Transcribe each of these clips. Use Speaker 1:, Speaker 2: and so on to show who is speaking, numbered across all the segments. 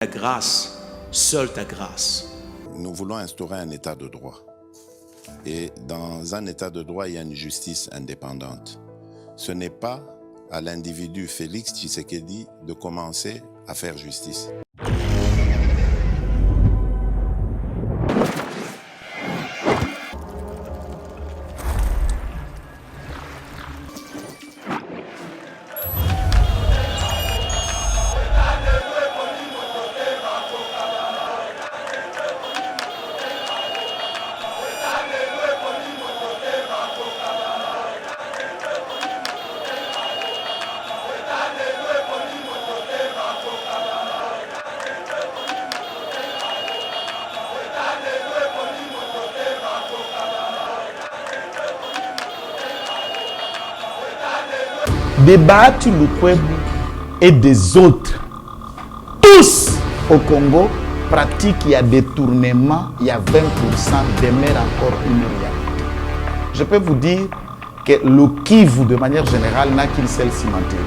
Speaker 1: Ta grâce, seule ta grâce.
Speaker 2: Nous voulons instaurer un état de droit. Et dans un état de droit, il y a une justice indépendante. Ce n'est pas à l'individu Félix Tshisekedi de commencer à faire justice.
Speaker 3: Des Bahati Lukwebo et des autres, tous au Congo, pratiquent, il y a détournement, il y a 20%, demeure encore une réalité. Je peux vous dire que le Kivu, de manière générale, n'a qu'une seule cimenterie.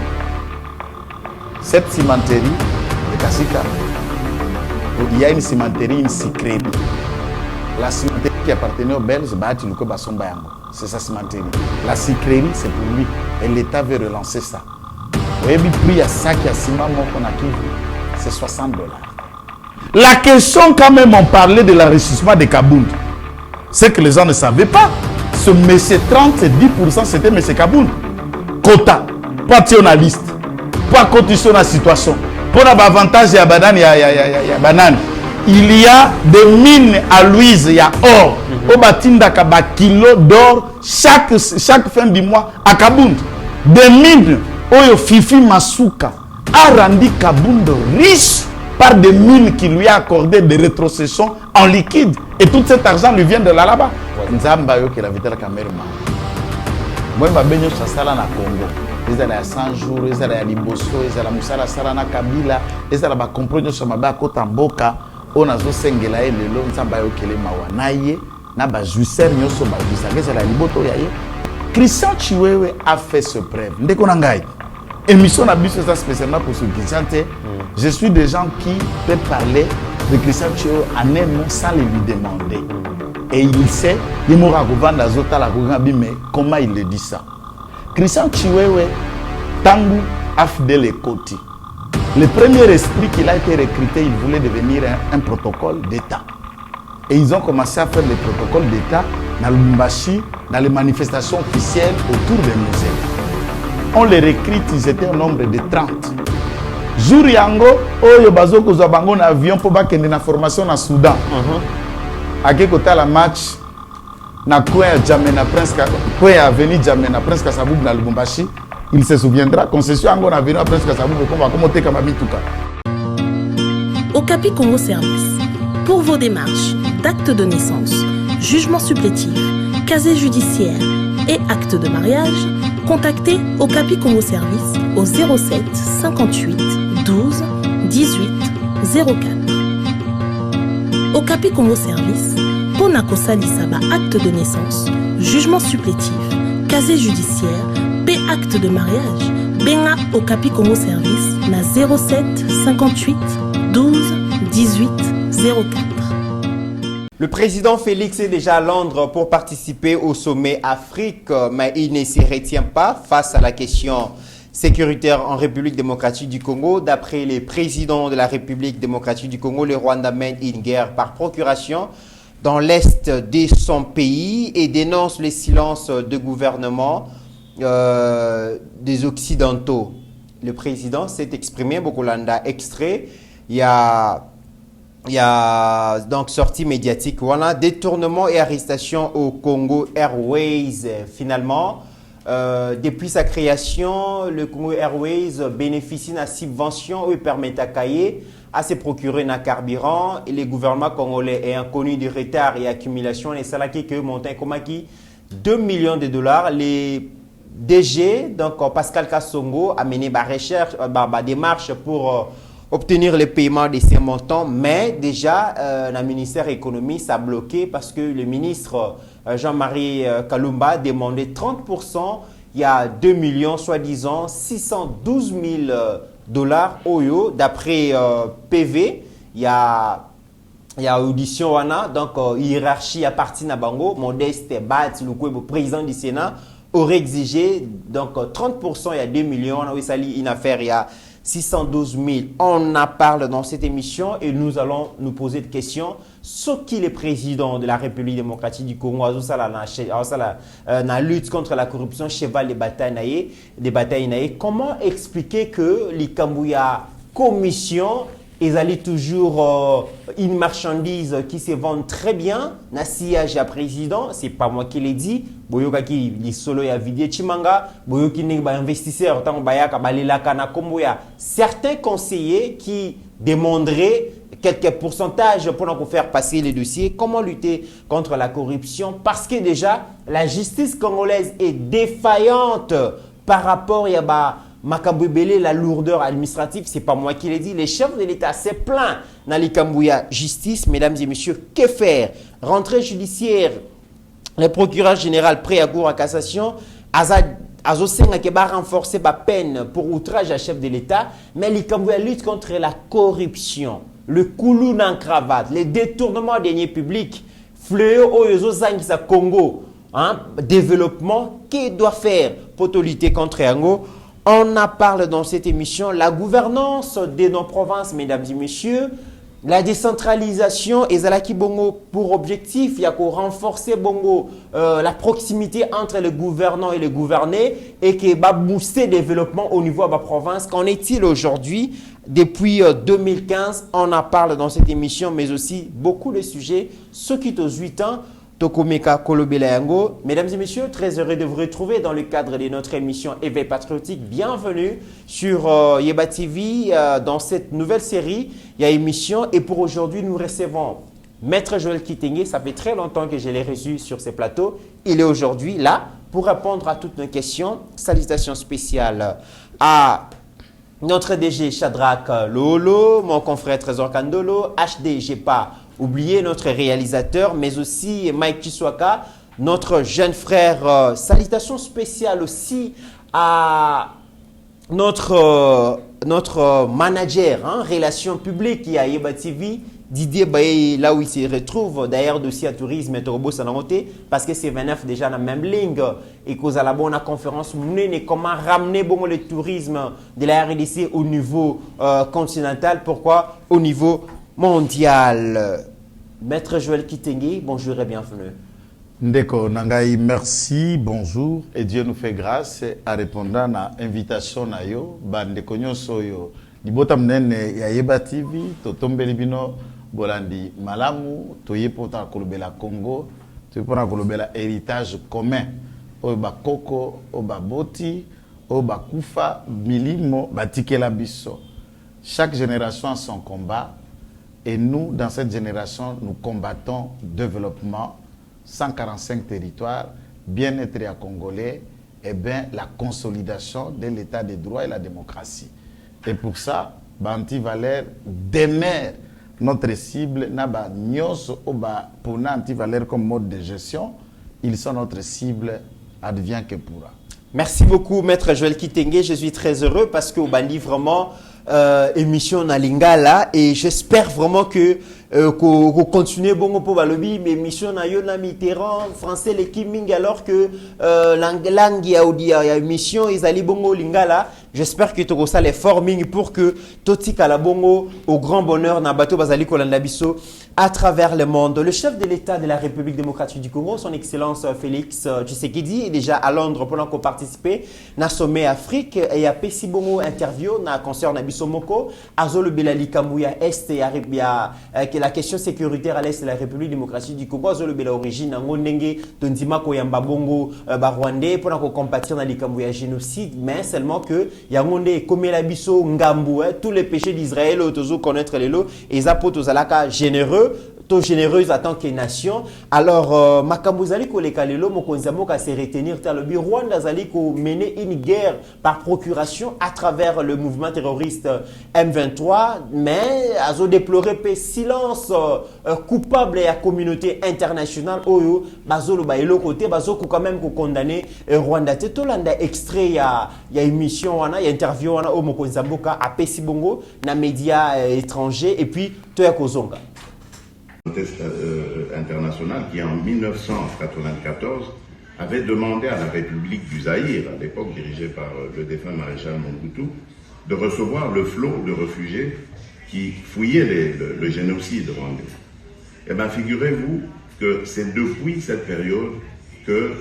Speaker 3: Cette cimenterie, de Kassika, il y a une cimenterie, une cimenterie. La cimenterie qui appartenait aux Belges, Bahati Lukwebo Sombayango. C'est sa cimenterie. La sucrerie, c'est pour lui. Et l'État veut relancer ça. Vous voyez, le prix à ça qui a ciment qu'on a Kivu, c'est $60. La question, quand même, on parlait de l'enrichissement de Kabound. C'est que les gens ne savaient pas. Ce monsieur 30 et 10%, c'était monsieur Kabound. Quota, paternaliste, pas condition de la situation. Pour l'avantage, il y a banane. Il y a des mines à Louise, il y a or. Au Batinda Kaba kilo d'or chaque fin du mois à Kabound. Des mines, Oyo Fifi Masuka a rendu Kabound riche par des mines qui lui a accordé des rétrocessions en liquide. Et tout cet argent lui vient de là-bas. Nzamba yo qui la vitale Camerma. Moi, je vais chassala na Congo. Ils ont 100 jours, ils ont Liboso, ils ont Moussala Sarana Kabila, ils ont compris sur ma bas côté en Boka. On a zosengela lelo nzamba yo kele mawa naye na ba juicer nyoso ba juicer la liboto yaye. Christian Chiwewe a fait ce preuve. Ndeko na ngai. Émission na biso ça spécialement pour ce Christian. Je suis des gens qui peuvent parler de Christian Chiwewe en un mot sans lui demander. Et il sait, il m'aura gouverne zota la gouverne mais comment il le dit ça. Christian Chiwewe tangu afdele koti. Le premier esprit qu'il a été recruté, il voulait devenir un protocole d'État. Et ils ont commencé à faire des protocoles d'État dans le Lubumbashi, dans les manifestations officielles autour des musées. On les recrute, ils étaient au nombre de 30. Jour yango, oyo bazoko zabango na avion pour bakende na formation na Soudan. Ake kota la match na coin Djamena Prince coin avenue Djamena Prince Kasaboub na Lubumbashi. Il se souviendra, concession Angon a venu à presque à Sabou, on va commenter comme Abitouka.
Speaker 4: Okapi Congo Service. Pour vos démarches d'actes de naissance, jugement supplétif, casier judiciaire et acte de mariage, contactez Okapi Congo Service au 07 58 12 18 04. Okapi Congo Service, Ponako Salisaba acte de naissance, jugement supplétif, casier judiciaire, acte de mariage, Benga Okapi Congo Service, na 07 58 12 18 04.
Speaker 5: Le président Félix est déjà à Londres pour participer au sommet Afrique, mais il ne s'y retient pas face à la question sécuritaire en République démocratique du Congo. D'après les présidents de la République démocratique du Congo, le Rwanda mène une guerre par procuration dans l'est de son pays et dénonce le silence de gouvernement des Occidentaux. Le président s'est exprimé, Bokolanda, extrait. Il y a donc sortie médiatique. Voilà, détournement et arrestation au Congo Airways. Finalement, depuis sa création, le Congo Airways bénéficie d'une subvention qui permet à Kaye à se procurer un carburant. Et le gouvernement congolais est inconnu du retard et accumulation. Les salariés qui montent comme qui $2 millions. Les DG, donc Pascal Kassongo, a mené des démarches pour obtenir le paiement de ces montants, mais déjà, le ministère de l'économie s'est bloqué parce que le ministre Jean-Marie Kalumba demandait 30%, il y a 2 millions, soi-disant $612 000 Oyo, d'après PV. il y a audition wana, donc hiérarchie à partir na bango, Modeste Bat, le président du Sénat, aurait exigé donc 30%, il y a 2 millions, on a eu une affaire, il y a 612 000. On en parle dans cette émission et nous allons nous poser des questions. Ce qui est président de la République démocratique du Congo, la lutte contre la corruption, cheval des batailles, comment expliquer que les Kambouya commission, ils allaient toujours une marchandise qui se vend très bien, na sillage à président, c'est pas moi qui l'ai dit, boyoka ki li solo ya vidie chimanga, boyoki ne ba investisseur tant bayaka balelaka na komboya, certains conseillers qui demanderaient quelques pourcentages pour nous faire passer les dossiers, comment lutter contre la corruption, parce que déjà la justice congolaise est défaillante par rapport à Makabouébélé, la lourdeur administrative, c'est pas moi qui l'ai dit. Les chefs de l'État s'est plaint dans les Kambouya justice, mesdames et messieurs. Que faire? Rentrée judiciaire, le procureur général prêt à cour à cassation, Azosenga qui va renforcer la peine pour outrage à chef de l'État, mais les Kambouya luttent contre la corruption, le koulou dans cravate, les détournements des deniers publics, fléau au Zangisa Congo, développement, qu'est-ce doit faire pour lutter contre Yango? On en parle dans cette émission, la gouvernance de nos provinces, mesdames et messieurs, la décentralisation et Zalaki Bongo pour objectif, il y a qu'à renforcer Bongo la proximité entre le gouvernant et le gouverné et qui va booster le développement au niveau de la province. Qu'en est-il aujourd'hui? Depuis 2015, on en parle dans cette émission, mais aussi beaucoup de sujets. Ceux qui ont 8 ans, Tokomeka Kolobela Yango. Mesdames et messieurs, très heureux de vous retrouver dans le cadre de notre émission Éveil Patriotique. Bienvenue sur Yeba TV dans cette nouvelle série. Il y a émission et pour aujourd'hui, nous recevons Maître Joël Kitenge. Ça fait très longtemps que je l'ai reçu sur ces plateaux. Il est aujourd'hui là pour répondre à toutes nos questions. Salutations spéciales à notre DG Shadrach Lolo, mon confrère Trésor Kandolo, HD Jepa. Oubliez notre réalisateur, mais aussi Mike Chiswaka, notre jeune frère. Salutations spéciales aussi à notre manager, relations publiques, qui est à Yeba TV, Didier Baye, là où il se retrouve, d'ailleurs dossier à tourisme et Torobo Sanomote, parce que c'est 29 déjà dans la même ligne et qu'aux à la bonne conférence, comment ramener bon, le tourisme de la RDC au niveau continental, pourquoi au niveau mondial. Maître Joël Kitenge, bonjour et bienvenue.
Speaker 3: Ndeko Nangai, merci, bonjour et Dieu nous fait grâce à répondre à l'invitation na yo, bandeko nyonso yo. Libota mnene ya Yeba TV, totombeli bino bolandi malamu, toye pota kolobela Congo, toye pota kolobela héritage commun. Oba koko, oba boti, oba kufa, milimo, batikela biso. Chaque génération a son combat. Et nous, dans cette génération, nous combattons développement, 145 territoires, bien-être à Congolais, et bien la consolidation de l'état de droit et la démocratie. Et pour ça, Banti Valère demeure notre cible, Naba Nyos Oba Pona Anti Valère comme mode de gestion, ils sont notre cible, advient que pourra.
Speaker 5: Merci beaucoup, Maître Joël Kitenge. Je suis très heureux parce que Obandi vraiment émission na lingala et j'espère vraiment que qu'on continue bon pour balobi mais émission na yo na Mitterrand français l'équipe ming alors que langue ya émission ils allaient bongo lingala. J'espère que tu as les forming pour que Toti Kalabongo, au grand bonheur, Nabato Bazali Kolandabiso, à travers le monde. Le chef de l'État de la République démocratique du Congo, son Excellence Félix Tshisekedi, est déjà à Londres pour qu'on participer à sommet Afrique et à Pessi Bongo interview na concert Nabiso Moko, Azolo Belali Kamouya Est et Arabia, que la question sécuritaire à l'Est de la République démocratique du Congo, Azolo Bela origine, Ngonenge, Tondima Koyamba Bongo, Barwandais, pour qu'on compatir dans les Kamouya génocide, mais seulement que Yangonde Komela Biso Ngambu, tous les péchés d'Israël, autozo connaître les lots, et Zapo Tozalaka généreux, to généreuse en tant que nation. Alors, makambo zali ko lekalelo mokonzi mboka se retenir talobi Rwanda zali ko mener une guerre par procuration à travers le mouvement terroriste M23, mais azo déplorer pe silence coupable à la communauté internationale oyo bazolo ba elo côté bazoko quand même ko condamner Rwanda te tolanda extrait ya émission wana ya interview wana o mokonzi mboka a pesi bongo na médias étrangers et puis to ya kozonga
Speaker 2: international qui en 1994 avait demandé à la République du Zaïre, à l'époque dirigée par le défunt maréchal Mobutu, de recevoir le flot de réfugiés qui fouillaient le génocide rwandais. Eh bien, figurez-vous que c'est depuis cette période que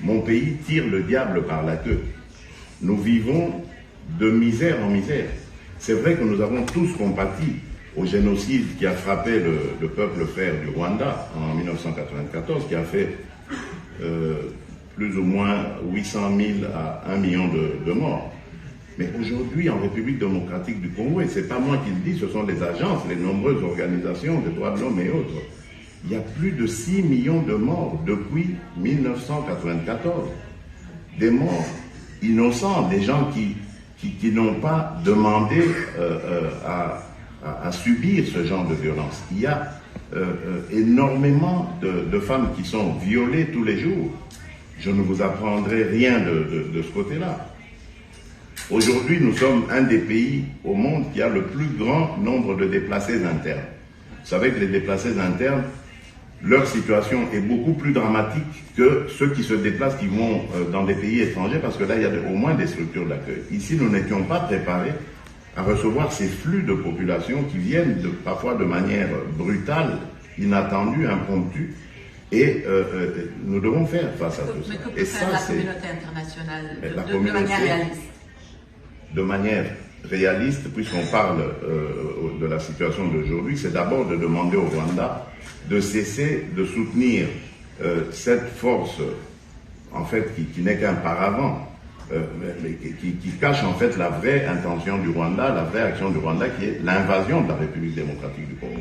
Speaker 2: mon pays tire le diable par la queue. Nous vivons de misère en misère. C'est vrai que nous avons tous compati au génocide qui a frappé le peuple frère du Rwanda en 1994, qui a fait plus ou moins 800 000 à 1 million de morts. Mais aujourd'hui, en République démocratique du Congo, et ce n'est pas moi qui le dis, ce sont les agences, les nombreuses organisations des droits de l'homme et autres, il y a plus de 6 millions de morts depuis 1994. Des morts innocents, des gens qui n'ont pas demandé à subir ce genre de violence. Il y a énormément de femmes qui sont violées tous les jours. Je ne vous apprendrai rien de ce côté-là. Aujourd'hui, nous sommes un des pays au monde qui a le plus grand nombre de déplacés internes. Vous savez que les déplacés internes, leur situation est beaucoup plus dramatique que ceux qui se déplacent, qui vont dans des pays étrangers, parce que là, il y a au moins des structures d'accueil. Ici, nous n'étions pas préparés à recevoir ces flux de population qui viennent parfois de manière brutale, inattendue, impromptue, et nous devons faire face à tout ça.
Speaker 6: Mais que peut faire la communauté internationale de manière réaliste?
Speaker 2: De manière réaliste, puisqu'on parle de la situation d'aujourd'hui, c'est d'abord de demander au Rwanda de cesser de soutenir cette force, en fait, qui n'est qu'un paravent, mais qui cache en fait la vraie intention du Rwanda, la vraie action du Rwanda, qui est l'invasion de la République démocratique du Congo.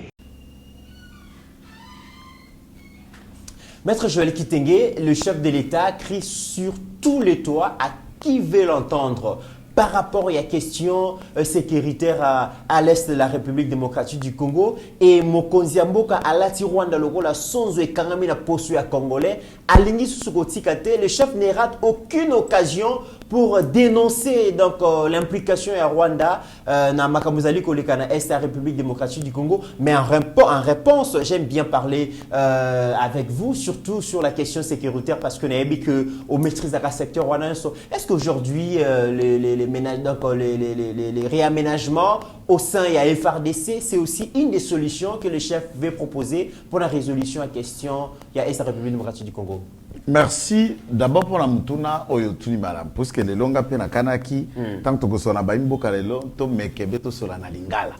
Speaker 5: Maître Joël Kitenge, le chef de l'État, crie sur tous les toits à qui veut l'entendre par rapport à la question sécuritaire à l'est de la République démocratique du Congo. Et Mokonzi Mboka à la Rwanda, la sonzo et kangami na posu ya congolais, alingi susukotikate, le chef ne rate aucune occasion pour dénoncer donc l'implication à Rwanda na makamuzali koleka na est de la République démocratique du Congo. Mais en réponse, j'aime bien parler avec vous, surtout sur la question sécuritaire, parce que nous avons que au maîtrise de la secteur rwandais. Est-ce qu'aujourd'hui les réaménagements au sein de la FRDC, c'est aussi une des solutions que le chef veut proposer pour la résolution à la question de la République démocratique du Congo?
Speaker 3: Merci. D'abord pour la mutuna oyotuni malam parce que les longa pena kanaki tant que sona ba imboka lelo to mekebe to sola na lingala.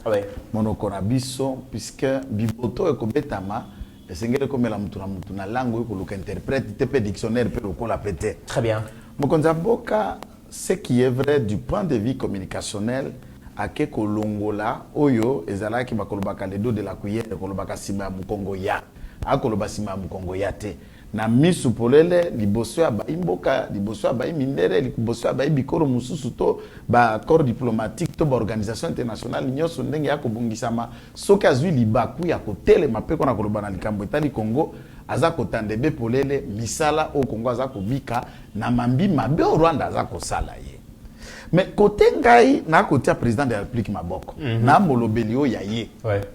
Speaker 3: Monoko na biso puisque biboto ekobetama esengele komela mutuna langue ko luka interprète te dictionnaire pe ko la pété.
Speaker 5: Très bien.
Speaker 3: Mokonza mboka, ce qui est vrai du point de vue communicationnel à Keko Longola, Oyo, ezala ki bakolobaka le dos de la cuillère, kolobaka sima mukongo ya, akoloba sima mukongo ya te. Na misu polele liboso ya ba imboka, liboso ya ba mindere, liboso ya ba bikoro mususu to ba corps diplomatique to ba organisation internationale nyoso ndenge ya kobungisama soki azwi libaku ya kotelema pe kona koloba na likambo etali Congo aza kotandebe polele misala au Congo aza kobika na mambi mabe au Rwanda aza kosala ye. Mais côté ngai na côté président de la République maboko na molobeli o ya ye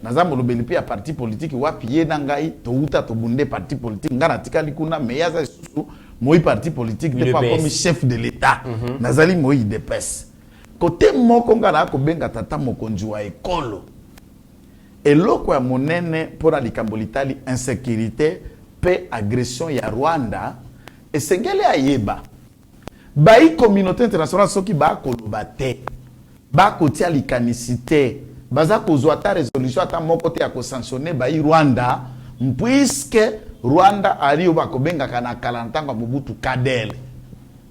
Speaker 3: na molobeli pe ya parti politique wapi ye na ngai to uta to bunde parti politique ngana tikali kuna me yaza susu moi parti politique de pas comme chef de l'État nazali moi IDPS côté moko ngana ko benga tata mokonzi wa ekolo eloko ya monene pour likambo litali insécurité pe agression ya Rwanda esengele ayeba Baï communauté internationale soki ba koloba te ba kotia likanisite baza kozwa ta résolution ata moko te ya ko sanctionner baï Rwanda puisque Rwanda ali ba kobenga kana kalantanga Mobutu kadele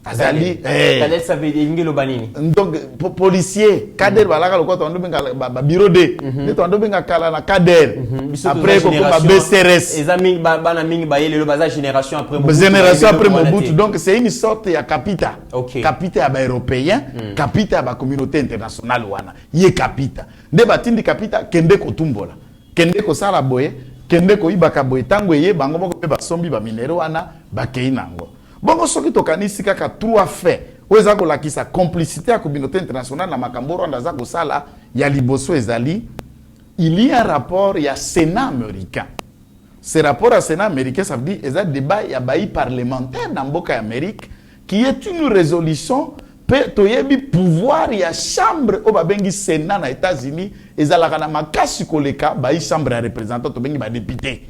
Speaker 3: azali
Speaker 5: Kader ça veut dire ngelo banini.
Speaker 3: Donc policier Kader balaka le quoi benga bureau D to benga kala na Kader après ko ba BCRS
Speaker 5: ezami bana mingi ba yele le basa génération après
Speaker 3: Mobutu donc c'est une sorte ya capita capita ya ba européen capita ya ba communauté internationale wana ye capita nde batindi capita kende ko tumbola kende ko sala boye kende ko ibaka boye tango ye bango moko pe basombi ba minero wana ba keinango bongo soki tokanisi kaka trois faits oza ko lakisa complicité à communauté internationale na makambo Rwanda za ko sala ya liboso ezali il y a un rapport ya Sénat américain. Ce rapport à Sénat américain ça veut dire ezali débat ya baï parlementaire dans mboka Amérique qui est une résolution pe toyebi pouvoir ya chambre o babengi Sénat na États-Unis ezalaka na makasi koleka baï chambre ya représentants to bengi ba député.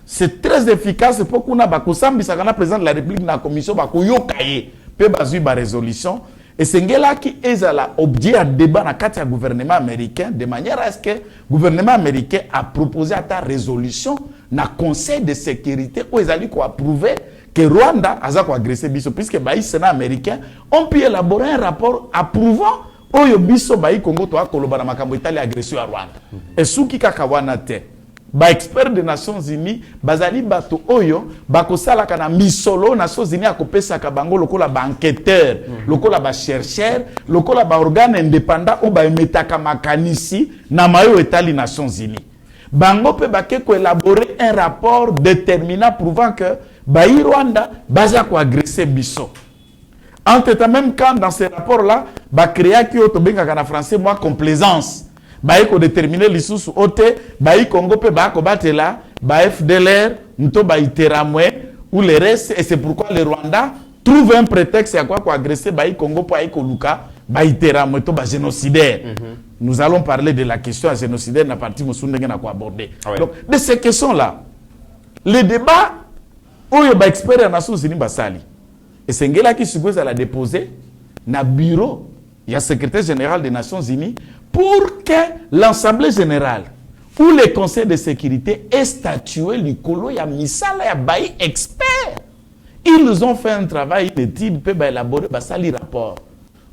Speaker 3: C'est très efficace pour qu'on a bakosambisa kana président de la République na commission bakoyokaye pe bazui ba résolution et c'est ngela qui ezala objet à débat na kati ya gouvernement américain de manière à ce que gouvernement américain a proposé à ta résolution na conseil de sécurité où ezali ko approuver que Rwanda aza ko agresser biso puisque baï Sénat américain on peut élaborer un rapport approuvant oyo biso baï Congo to akoloba na makambo Italie agression à Rwanda et souki kaka wana te ba expert des Nations Unies bazali bato oyo bakosala kana misolo Nations Unies akopesa ka bango lokola ba enquêteur lokola ba chercheur lokola ba organe indépendant o ba emetaka makanisi na mayo etali Nations Unies bango pe bake ko élaborer un rapport déterminant prouvant que bayi Rwanda baza ko agresser biso entre temps même quand dans ce rapport là ba créa ki to benga kana français moi complaisance baï ko déterminer lisusu ote baï Congo pe ba ko batela ba FDLR nto ba iteramwe ou le reste et c'est pourquoi le Rwanda trouve un prétexte à quoi agresser baï Congo pour ko luka ba iteramwe to ba génocidaire. Nous allons parler de la question à génocidaire na partie musundenge na ko aborder. Donc de ces questions là le débat oyo ba expert na Nations Unies basali et c'est ngela qui suppose à la déposer na bureau il y a secrétaire général des Nations Unies pour que l'Assemblée générale ou le Conseil de sécurité ait statué l'icolo ya misala ya baï expert. Ils ont fait un travail d'étude peut élaborer basali rapport.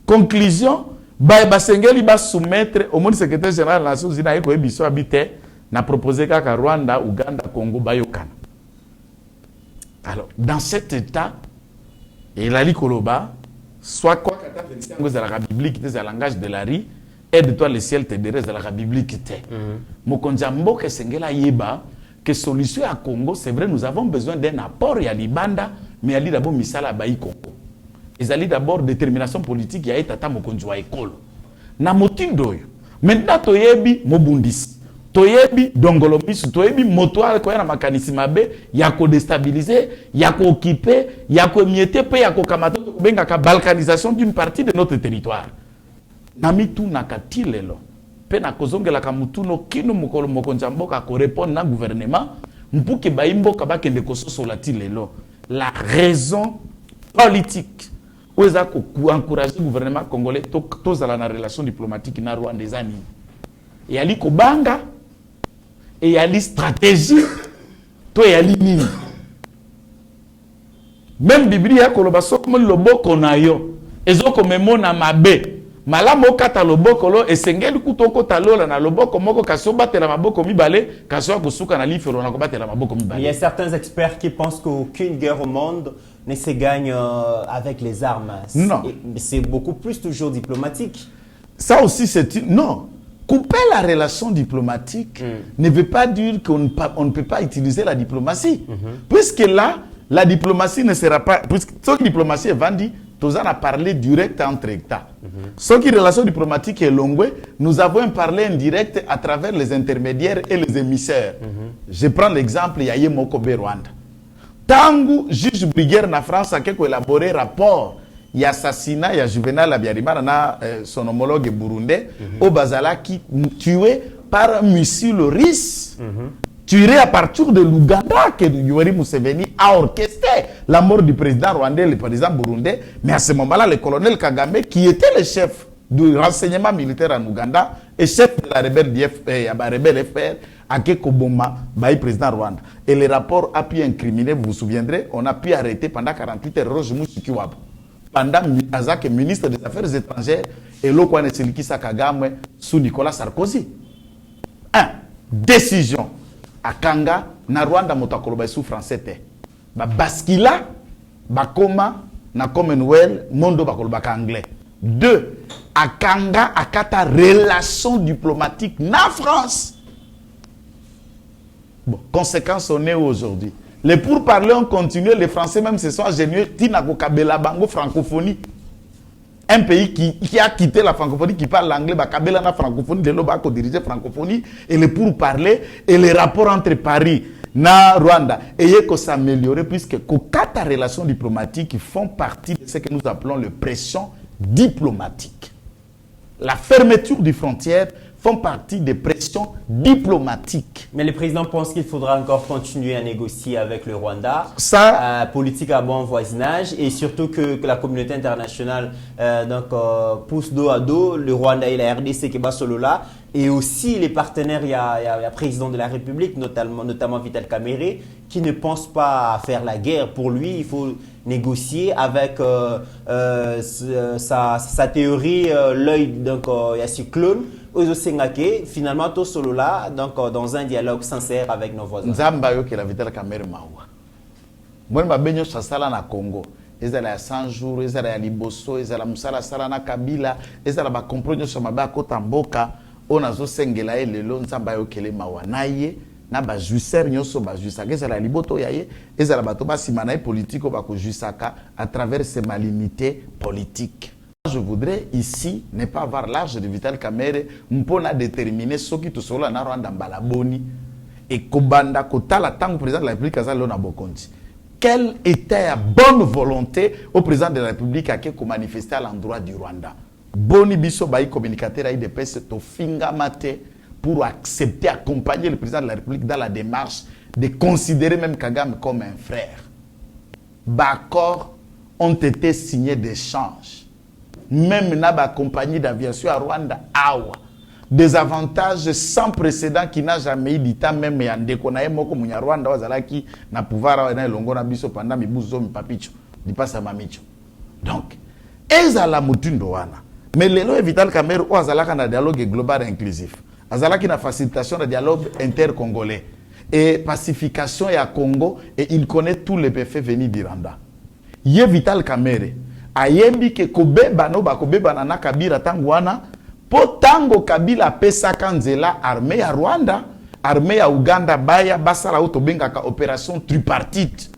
Speaker 3: Conclusion, baï basengeli ba soumettre au monde secrétaire général des Nations Unies ko ebiso habité na proposé kaka Rwanda, Uganda, Congo bayokana. Alors, dans cet état, il a dit Koloba, soit quoi kata 25 ans de la Biblique, des langage de la ri, aide-toi le ciel te dérèse de la Biblique te. Mokonjambo que sengela yeba que solution à Congo, c'est vrai nous avons besoin d'un apport ya libanda, mais ali d'abord misala baï Congo. Ils allaient d'abord détermination politique ya etata mokonjwa école. Na motindo yo. Maintenant toyebi mobundisi. Toyebi dongolomisu, toyebi motoa ko na makanisi mabe ya ko déstabiliser, ya ko occuper, ya ko mieter pe ya ko kamata ko benga ka balkanisation d'une partie de notre territoire. Namitu nakatilelo pe na kozongela ka mutuno kino mukolo mokonjamboka ko répondre na gouvernement mpuke baimboka bakende kososola tilelo la raison politique oza ko encourager le gouvernement congolais tozala na relation diplomatique na Rwanda ezani et ali ko banga et ali stratégie to yali nini même Biblia koloba soko loboko na yo ezoko memona mabe malamo kata loboko lo esengeli kutoko talola na loboko moko kaso batela maboko mibale kaso kusuka na lifelo na kobatela maboko mibale.
Speaker 5: Il y a certains experts qui pensent qu'aucune guerre au monde ne se gagne avec les armes.
Speaker 3: Non.
Speaker 5: C'est beaucoup plus toujours diplomatique.
Speaker 3: Ça aussi c'est non. Couper la relation diplomatique ne veut pas dire qu'on ne peut pas utiliser la diplomatie. Puisque là, la diplomatie ne sera pas... Puisque cette diplomatie est vendue, nous avons parlé direct entre États. Ce qui est relation diplomatique est longue, nous avons parlé indirect à travers les intermédiaires et les émissaires. Je prends l'exemple, il y a Yemokobe Rwanda. Tangu juge Briguer na France a élaboré rapport. Il y a assassinat, il y a Juvenal Abiyarimana, son homologue burundais, au Bazala, qui tué par un missile russe, tué à partir de l'Ouganda, que Yoweri Museveni a orchestré la mort du président rwandais, le président burundais. Mais à ce moment-là, le colonel Kagame, qui était le chef du renseignement militaire en Ouganda et chef de la rebelle FR, a Kekoboma, président Rwanda. Et le rapport a pu incriminer, vous vous souviendrez, on a pu arrêter pendant 48 heures Roger Moussikiwabo. pendant Azak ministre des Affaires étrangères et l'Okwane Selikisa Kagame sous Nicolas Sarkozy. 1. Décision. Akanga na Rwanda motakoloba sous français te. Ba baskila bakoma na Commonwealth mondo bakoloba anglais. 2. Akanga akata relation diplomatique na France. Bon, conséquence on est aujourd'hui. Les pourparlers ont continué, les Français même se sont ingénieux, Tinako Kabela Bango francophonie. Un pays qui a quitté la francophonie, qui parle l'anglais, Kabela na francophonie, de l'Obako diriger francophonie, et les pourparlers et les rapports entre Paris na Rwanda, et que s'améliorer puisque quatre relations diplomatiques font partie de ce que nous appelons les pressions diplomatiques. La fermeture des frontières font partie des pressions diplomatiques.
Speaker 5: Mais le président pense qu'il faudra encore continuer à négocier avec le Rwanda.
Speaker 3: Ça,
Speaker 5: politique à bon voisinage et surtout que la communauté internationale pousse dos à dos le Rwanda et la RDC qui bat solo là. Et aussi les partenaires, il y a le président de la République, notamment Vital Kamerhe, qui ne pense pas à faire la guerre. Pour lui, il faut négocier avec sa théorie, l'œil il y a cyclone. Finalement, tout solo là, donc dans un dialogue sincère avec nos voisins.
Speaker 3: Nzamba yo la Vital Kamerhe mawa. Moi, ma benyo sasala na Congo. Ezala ya 100 jours, ezala ya liboso, ezala musala sala na Kabila, ezala ba kompromio sur ma ba kota mboka. On a zo sengela lelo Nzamba yo kele mawa naye na ba juicer nyoso ba juisaka ezala liboto yaye ezala bato ba simana politique ba ko juisaka à travers ces malimités politiques. Je voudrais ici ne pas avoir l'âge de Vital Kamerhe mpona déterminer ce qui tout solo na Rwanda balaboni et kobanda kotala tango président de la République azali na bokonzi. Quelle était la bonne volonté au président de la République à qui manifester à l'endroit du Rwanda? Boni biso bayi communicateur a IDPS to finga mate pour accepter, accompagner le président de la République dans la démarche de considérer même Kagame comme un frère. Accords ont été signés d'échanges. Même na compagnie d'aviation à Rwanda, awa. Des avantages sans précédent qui n'a jamais eu d'État, même yande konaye moko munya Rwanda wazalaki na pouvoir na longo na biso pendant mibuzo mipapicho, di pasa mamicho. Donc, ezala mutundo wana. Mais lelo Vital Kamerhe o azalaka na dialogue global inclusif. Azalaki na facilitation de dialogue intercongolais et pacification ya Congo et il connaît tous les bienfaits venus du Rwanda. Ye Vital Kamerhe ayembi ke kobeba no bakobeba na Kabila tangwana po tango Kabila pesa kanzela armée ya Rwanda, armée ya Uganda baya basala autobengaka opération tripartite.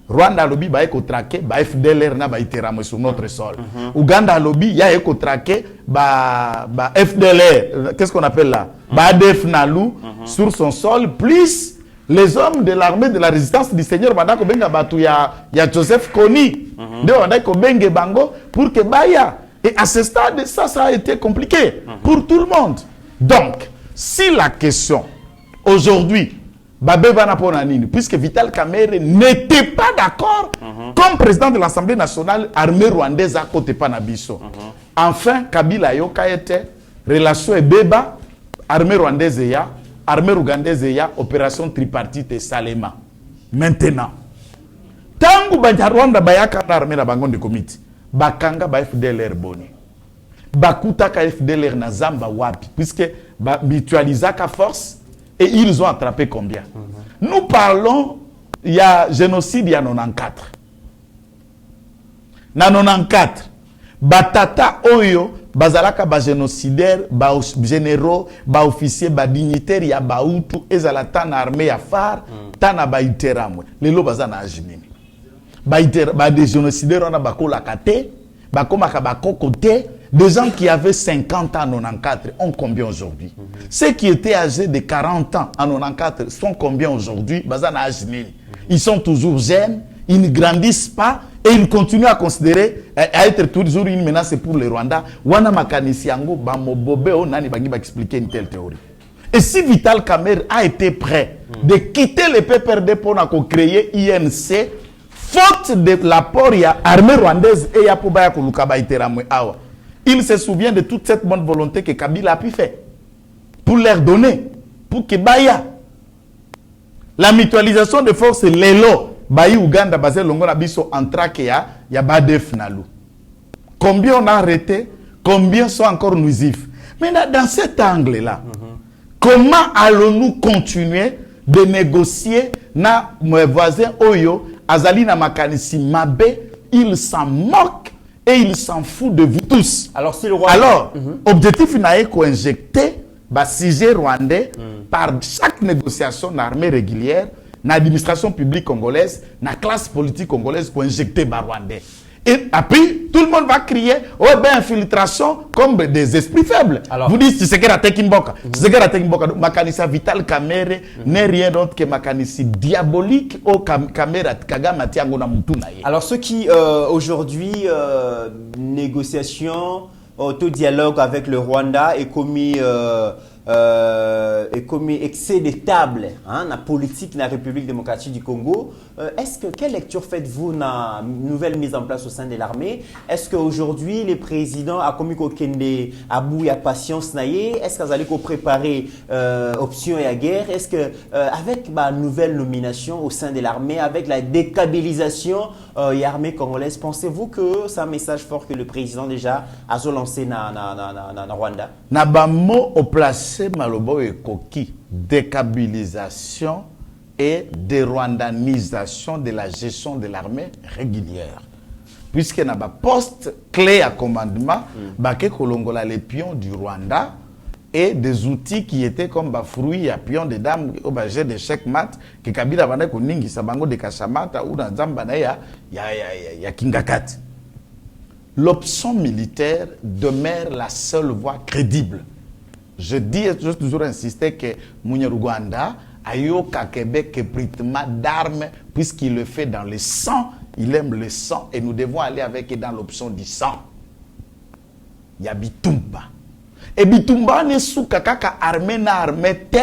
Speaker 3: Rwanda lobby ba eko traqué ba FDLR na ba iteramo sur notre sol. Uganda lobby ya eko traqué ba FDLR, qu'est-ce qu'on appelle là? Ba ADF Nalu sur son sol plus les hommes de l'armée de la résistance du Seigneur bandako benga batu ya Joseph Kony. De bandako benge bango pour que baya. Et à ce stade ça a été compliqué pour tout le monde. Donc, si la question aujourd'hui puisque Vital Kamerhe n'était pas d'accord comme président de l'Assemblée nationale, armée rwandaise à côté Panabiso. Enfin, Kabila Yoka était relation et beba, armée rwandaise ya, armée ougandaise ya, opération tripartite et Salema. Maintenant, tangu Rwanda bayaka na armée na bangon de comité, bakanga ba FDLR boni. Bakuta ka FDLR na zamba wapi, puisque mutualisaka force. Et ils ont attrapé combien? Nous parlons, il y a génocide, il y a 94. Na 94, batata oyo, bazalaka ba génocidaire, ba généraux, ba officiers, ba dignitaires, ya ba utu, ezala tan armée ya phare, tan ba iteramwe. Lelo bazana ajimini. Ba des génocidaires on a ba kola kate, ba komaka ba kokote. Des gens qui avaient 50 ans en 94 ont combien aujourd'hui? Ceux qui étaient âgés de 40 ans en 94 sont combien aujourd'hui? Ils sont toujours jeunes, ils ne grandissent pas et ils continuent à considérer, à être toujours une menace pour le Rwanda. Wana makanisiango bamobobe onani bangi ba expliquer une telle théorie. Et si Vital Kamerhe a été prêt de quitter le PPRD pour créer INC, faute de l'apport ya armée rwandaise et ya pobaya koluka ba iteramwe awa. Il se souvient de toute cette bonne volonté que Kabila a pu faire pour leur donner, pour que Baya. La mutualisation de forces, Lelo, Bayi Uganda, basé Longo Nabiso, Antrake ya Badef Nalu. combien on a arrêté, combien sont encore nuisifs. Maintenant, dans cet angle-là, comment allons-nous continuer de négocier na mes voisins Oyo, Azali na makanisi Mabe, il s'en moque et il s'en fout de vous tous.
Speaker 5: Alors, si le roi...
Speaker 3: Alors, objectif n'a qu'à injecter le sujet rwandais par chaque négociation d'armée régulière, l'administration publique congolaise, la classe politique congolaise pour injecter le rwandais. Et puis, tout le monde va crier, oh ben, infiltration comme des esprits faibles. Alors, vous dites, c'est ce que la Tekimboka. C'est ce que la Tekimboka. Makanisa Vital Kamere n'est rien d'autre que Makanisi diabolique au Kamera Kagame Tiangona Mutunaye.
Speaker 5: Alors, ceux qui, aujourd'hui, négociation, auto-dialogue avec le Rwanda est commis excès de table, hein, la politique de la République démocratique du Congo. Quelle lecture faites-vous de la nouvelle mise en place au sein de l'armée? Est-ce qu'aujourd'hui, les présidents a commis Kokende, Abou et patience naïe? Est-ce qu'ils allaient préparer option et à guerre? Est-ce que avec ma nouvelle nomination au sein de l'armée, avec la déstabilisation de l'armée congolaise, pensez-vous que c'est un message fort que le président déjà a lancé dans Rwanda?
Speaker 3: Nabamo au place Malobo et Koki, déstabilisation et dérwandanisation de la gestion de l'armée régulière. Puisque n'a pas poste clé à commandement, Baké Kolongola les pions du Rwanda et des outils qui étaient comme fruits à pions de dames au budget de chèque mat que Kabila Bana Kuningi Sabango de Kashamata ou dans Zambana ya Kingakat. L'option militaire demeure la seule voie crédible. Je toujours insister que Munyaruganda a eu au Québec britement d'armes puisqu'il le fait dans le sang. Il aime le sang et nous devons aller avec dans l'option du sang. Il y a Bitumba. Et Bitumba ne sous kaka armée na armée te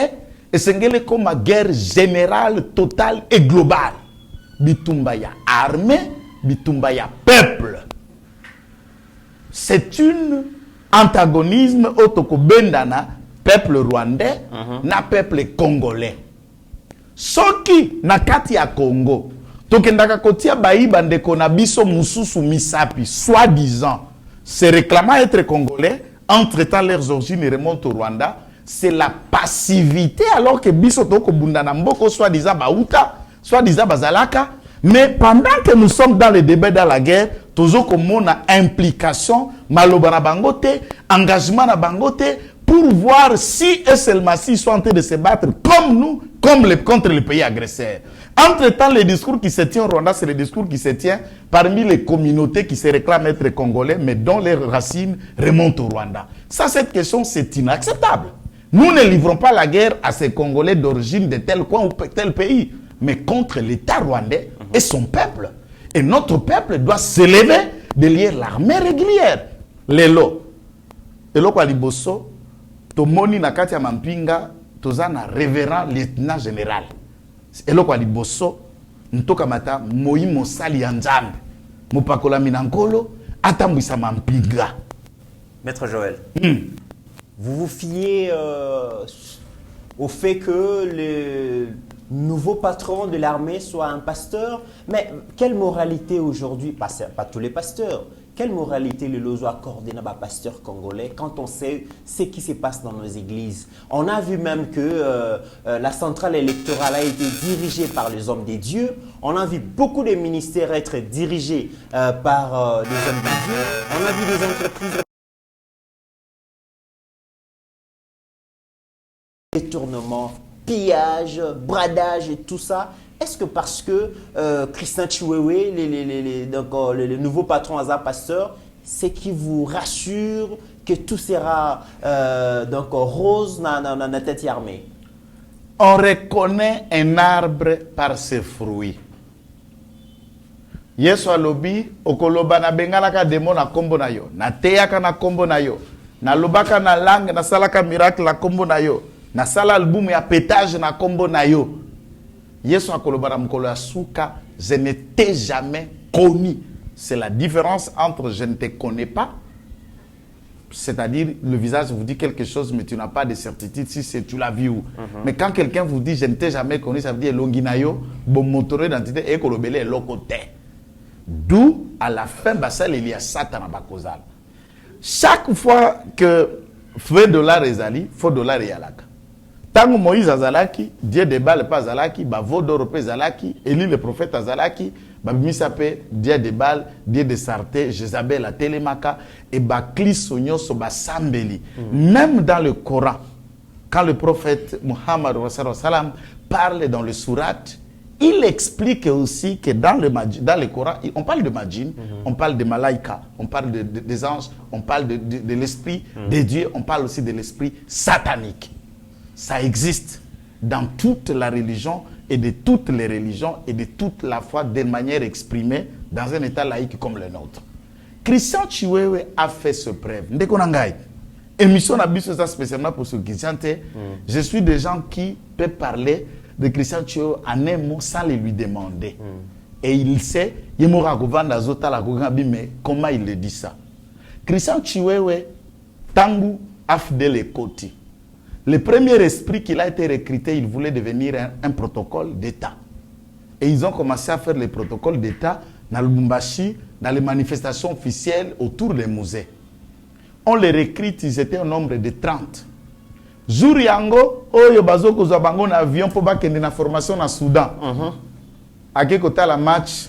Speaker 3: et c'est comme une guerre générale, totale et globale. Bitumba ya armée, Bitumba ya peuple. C'est une antagonisme autokobendana peuple rwandais na peuple congolais. Soki na kati ya Congo tokendaka kotia bayiba ndeko na biso mususu misapi soi-disant se réclamant être congolais, entre-temps leurs origines remontent au Rwanda, c'est la passivité alors que biso toko bundana mboko soi-disant bauta, soi-disant bazalaka. Mais pendant que nous sommes dans le débat dans la guerre, toujours comme on a implication, malobana bangote, engagement na bangote, pour voir si et seulement s'ils sont en train de se battre comme nous, contre les pays agresseurs. Entre-temps, le discours qui se tient au Rwanda, c'est le discours qui se tient parmi les communautés qui se réclament être congolais, mais dont les racines remontent au Rwanda. Ça, cette question, c'est inacceptable. Nous ne livrons pas la guerre à ces Congolais d'origine de tel coin ou tel pays, mais contre l'État rwandais et son peuple. Et notre peuple doit s'élever derrière l'armée régulière. Lelo. Lelo kwa liboso, tomoni na kati ya mampinga, tozana révérend lieutenant général. Lelo kwa liboso, ntoka mata moi mosali ya nzambe. Mopakola minankolo, atambwisa mampinga.
Speaker 5: Maître Joël, vous vous fiez au fait que le nouveau patron de l'armée soit un pasteur, mais quelle moralité aujourd'hui, pas tous les pasteurs, quelle moralité le lozo accordé à un pasteur congolais quand on sait ce qui se passe dans nos églises? On a vu même que la centrale électorale a été dirigée par les hommes des dieux. On a vu beaucoup de ministères être dirigés par des hommes des dieux. On a vu des entreprises détournement, pillage, bradage et tout ça. Est-ce que parce que Christian Chiwewe, le nouveau patron Azar Pasteur, c'est qui vous rassure que tout sera rose dans la tête armée?
Speaker 3: On reconnaît un arbre par ses fruits. Yesu alobi okoloba na bengalaka demo na kombo na yo, na teyaka na kombo na yo, na lobaka na langue na salaka miracle na kombo na yo. Na sala album ya pétage na kombo na yo. Yesu akolobara mkolo ya suka, je ne t'ai jamais connu. C'est la différence entre je ne te connais pas, c'est-à-dire le visage vous dit quelque chose mais tu n'as pas de certitude si tu l'as vu où. Mais quand quelqu'un vous dit je ne t'ai jamais connu, ça veut dire longinayo, bon motoré d'identité et kolobele lokote. D'où, à la fin, il y a Satan à Bakozal. Chaque fois que feu dollar ezali, faux dollar yalaka. Tango Moïse azalaki, Dieu de Baal pas azalaki, Vodoro pas azalaki, Élie le prophète azalaki, Misape, Dieu de Baal, Dieu de Sarté, Jézabel la Télémaka, et Bakli Sonyo Soba Sambeli. Même dans le Coran, quand le prophète Muhammad sallam parle dans le surat, il explique aussi que dans le Coran, on parle de Majin, on parle de Malaïka, on parle des anges, on parle de l'esprit de Dieu, on parle aussi de l'esprit satanique. Ça existe dans toute la religion et de toutes les religions et de toute la foi de manière exprimée dans un état laïque comme le nôtre. Christian Chiwewe a fait ce preuve. Émission Nabiso, ça spécialement pour ceux qui chantent. Je suis des gens qui peuvent parler de Christian Chiwewe en un mot sans le lui demander. Et il sait, mais comment il le dit ça. Christian Chiwewe, Tangu Afdele Koti. Le premier esprit qu'il a été recruté, il voulait devenir un protocole d'État. Et ils ont commencé à faire les protocoles d'État dans le Lubumbashi, dans les manifestations officielles autour des musées. On les recrute, ils étaient au nombre de 30. Jour yango, oyo bazoko zabango na avion pour bakende na formation na Soudan. Ake kota la match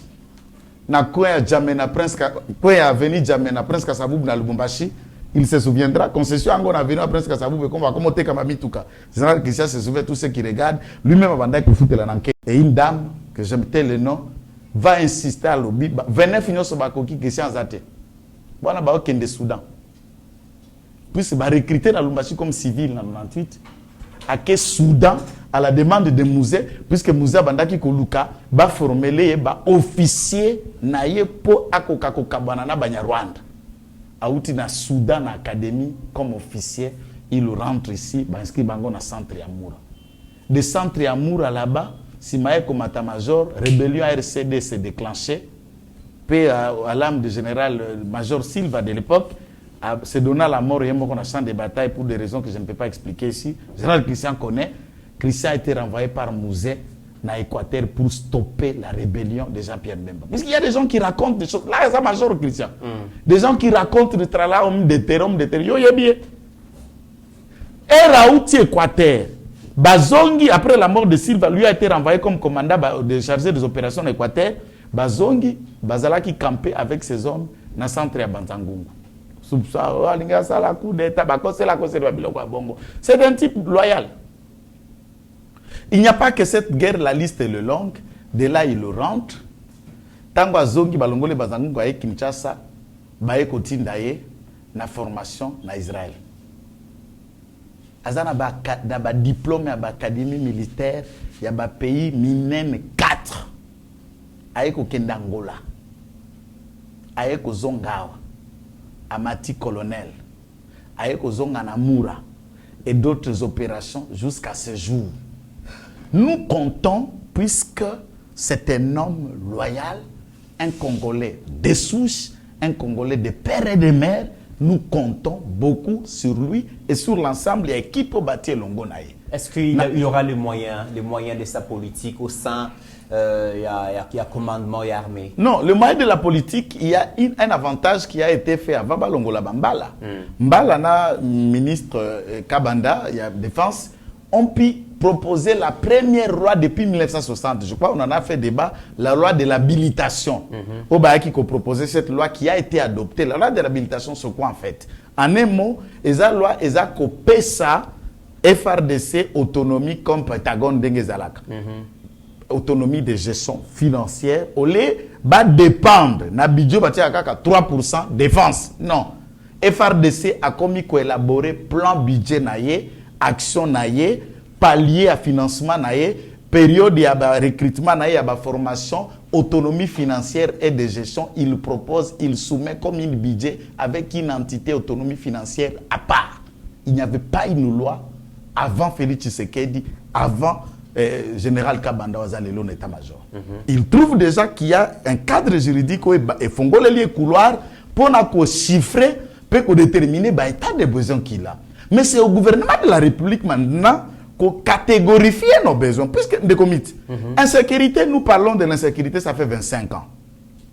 Speaker 3: na Kouya Djamena Prince Kouya Avenue Djamena Prince Kasaboub na Lubumbashi. Il se souviendra, concession Angon a venu à Prince Kassabou, mais qu'on va commenter comme Amituka. C'est ça que Christian se souvient, tous ceux qui regardent. Lui-même, avant d'aller foutre la enquête. Et une dame, que j'aime tel le nom, va insister à l'objet. Venez finir sur Bakoki, Christian Zate. Voilà, bah, ok, des Soudan. Puis, c'est recruter dans Lumbashi comme civil en 98. À quel Soudan, à la demande de Mouzé, puisque Mouzé Bandaki Koluka, va former les officiers, naïe pour Akoka Banana Banyarwanda. Aouti na Soudan na Académie comme officier, il rentre ici, inscrit bango na centre Yamoura. De centre Yamoura là-bas, si maïe comme état-major, rébellion RCD s'est déclenchée. Puis à l'âme du général major Silva de l'époque, se donna la mort et qu'on a champ de bataille pour des raisons que je ne peux pas expliquer ici. Le général Christian connaît. Christian a été renvoyé par Mouzé dans l'Équateur pour stopper la rébellion de Jean-Pierre Bemba. Parce qu'il y a des gens qui racontent des choses. Là, c'est major Christian. Des gens qui racontent des tralala, des terrums, Yo, bien. Et Raouti Équateur, Bazongi, après la mort de Silva, lui a été renvoyé comme commandant chargé des opérations en Équateur. Bazongi, Bazala qui campait avec ses hommes dans le centre de Banzangungu. C'est un type loyal. Il n'y a pas que cette guerre, la liste est longue. De là, il rentre. Tango Zongi balongole bazangu aye Kinshasa, baye kotindaye na formation na Israël. Azana ba diplôme à l'académie militaire, il y a ba pays minen 4. Aye ko Kendangola. Aye ko Zongawa. Amati colonel. Aye ko Zonga Namura et d'autres opérations jusqu'à ce jour. Nous comptons, puisque c'est un homme loyal, un Congolais de souche, un Congolais de père et de mère, nous comptons beaucoup sur lui et sur l'ensemble de l'équipe pour bâtir Longonaï.
Speaker 5: Est-ce qu'il y aura les moyens de sa politique au sein, il y a commandement et armée? Non,
Speaker 3: le moyen de la politique, il y a un avantage qui a été fait avant Balongola Bambala. Mbala, ministre Kabanda, il y a défense, on peut proposer la première loi depuis 1960. Je crois qu'on en a fait débat, la loi de l'habilitation. Au Baaki qui a proposé cette loi qui a été adoptée. La loi de l'habilitation, c'est quoi en fait? En un mot, la loi a coupé ça, FRDC, autonomie comme Pentagone d'Engezalak. Autonomie de gestion financière. Au lieu de dépendre, na budget 3% défense. Non. FRDC a commis élaborer plan budget naïe, action naïe, palier à financement naïe, période de recrutement naïe, formation, autonomie financière et de gestion. Il propose, il soumet comme un budget avec une entité autonomie financière à part. Il n'y avait pas une loi avant Félix Tshisekedi, avant Général Kabanda Wazalelo l'état-major. Il trouve déjà qu'il y a un cadre juridique et fongo les couloirs pour chiffrer, pour déterminer l'état de besoins qu'il a. Mais c'est au gouvernement de la République maintenant qu'on catégorifie nos besoins. Puisque, des comités, insécurité, nous parlons de l'insécurité, ça fait 25 ans.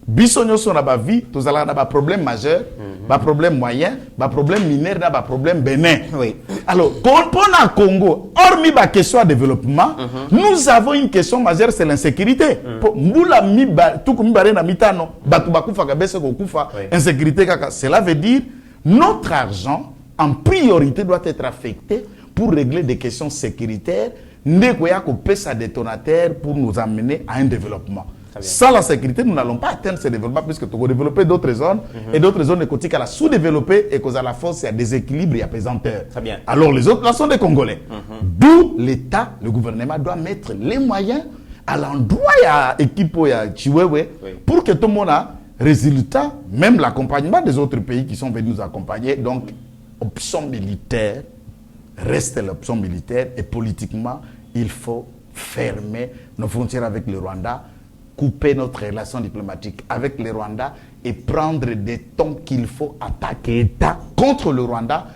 Speaker 3: biso nyonso na ba vie tozala na ba problème majeur, ba problème moyen, ba problème mineur na ba problème bénin.
Speaker 5: Oui.
Speaker 3: Alors, pour le Congo, hormis la question de développement, nous avons une question majeure, c'est l'insécurité. Cela veut dire notre argent, en priorité, doit être affecté pour régler des questions sécuritaires, sa détonateur pour nous amener à un développement. Sans la sécurité, nous n'allons pas atteindre ce développement puisque nous avons développé d'autres zones et d'autres zones économiques à la sous-développée et qu'à la force, il y a déséquilibre, il y a pesanteur. Alors les autres, là, sont des Congolais. D'où l'État, le gouvernement doit mettre les moyens à l'endroit, il y a équipe, il y a Chiwewe, pour que tout le monde a résultat, même l'accompagnement des autres pays qui sont venus nous accompagner. Donc, option militaire reste l'option militaire et politiquement, il faut fermer nos frontières avec le Rwanda, couper notre relation diplomatique avec le Rwanda et prendre des tons qu'il faut attaquer l'État contre le Rwanda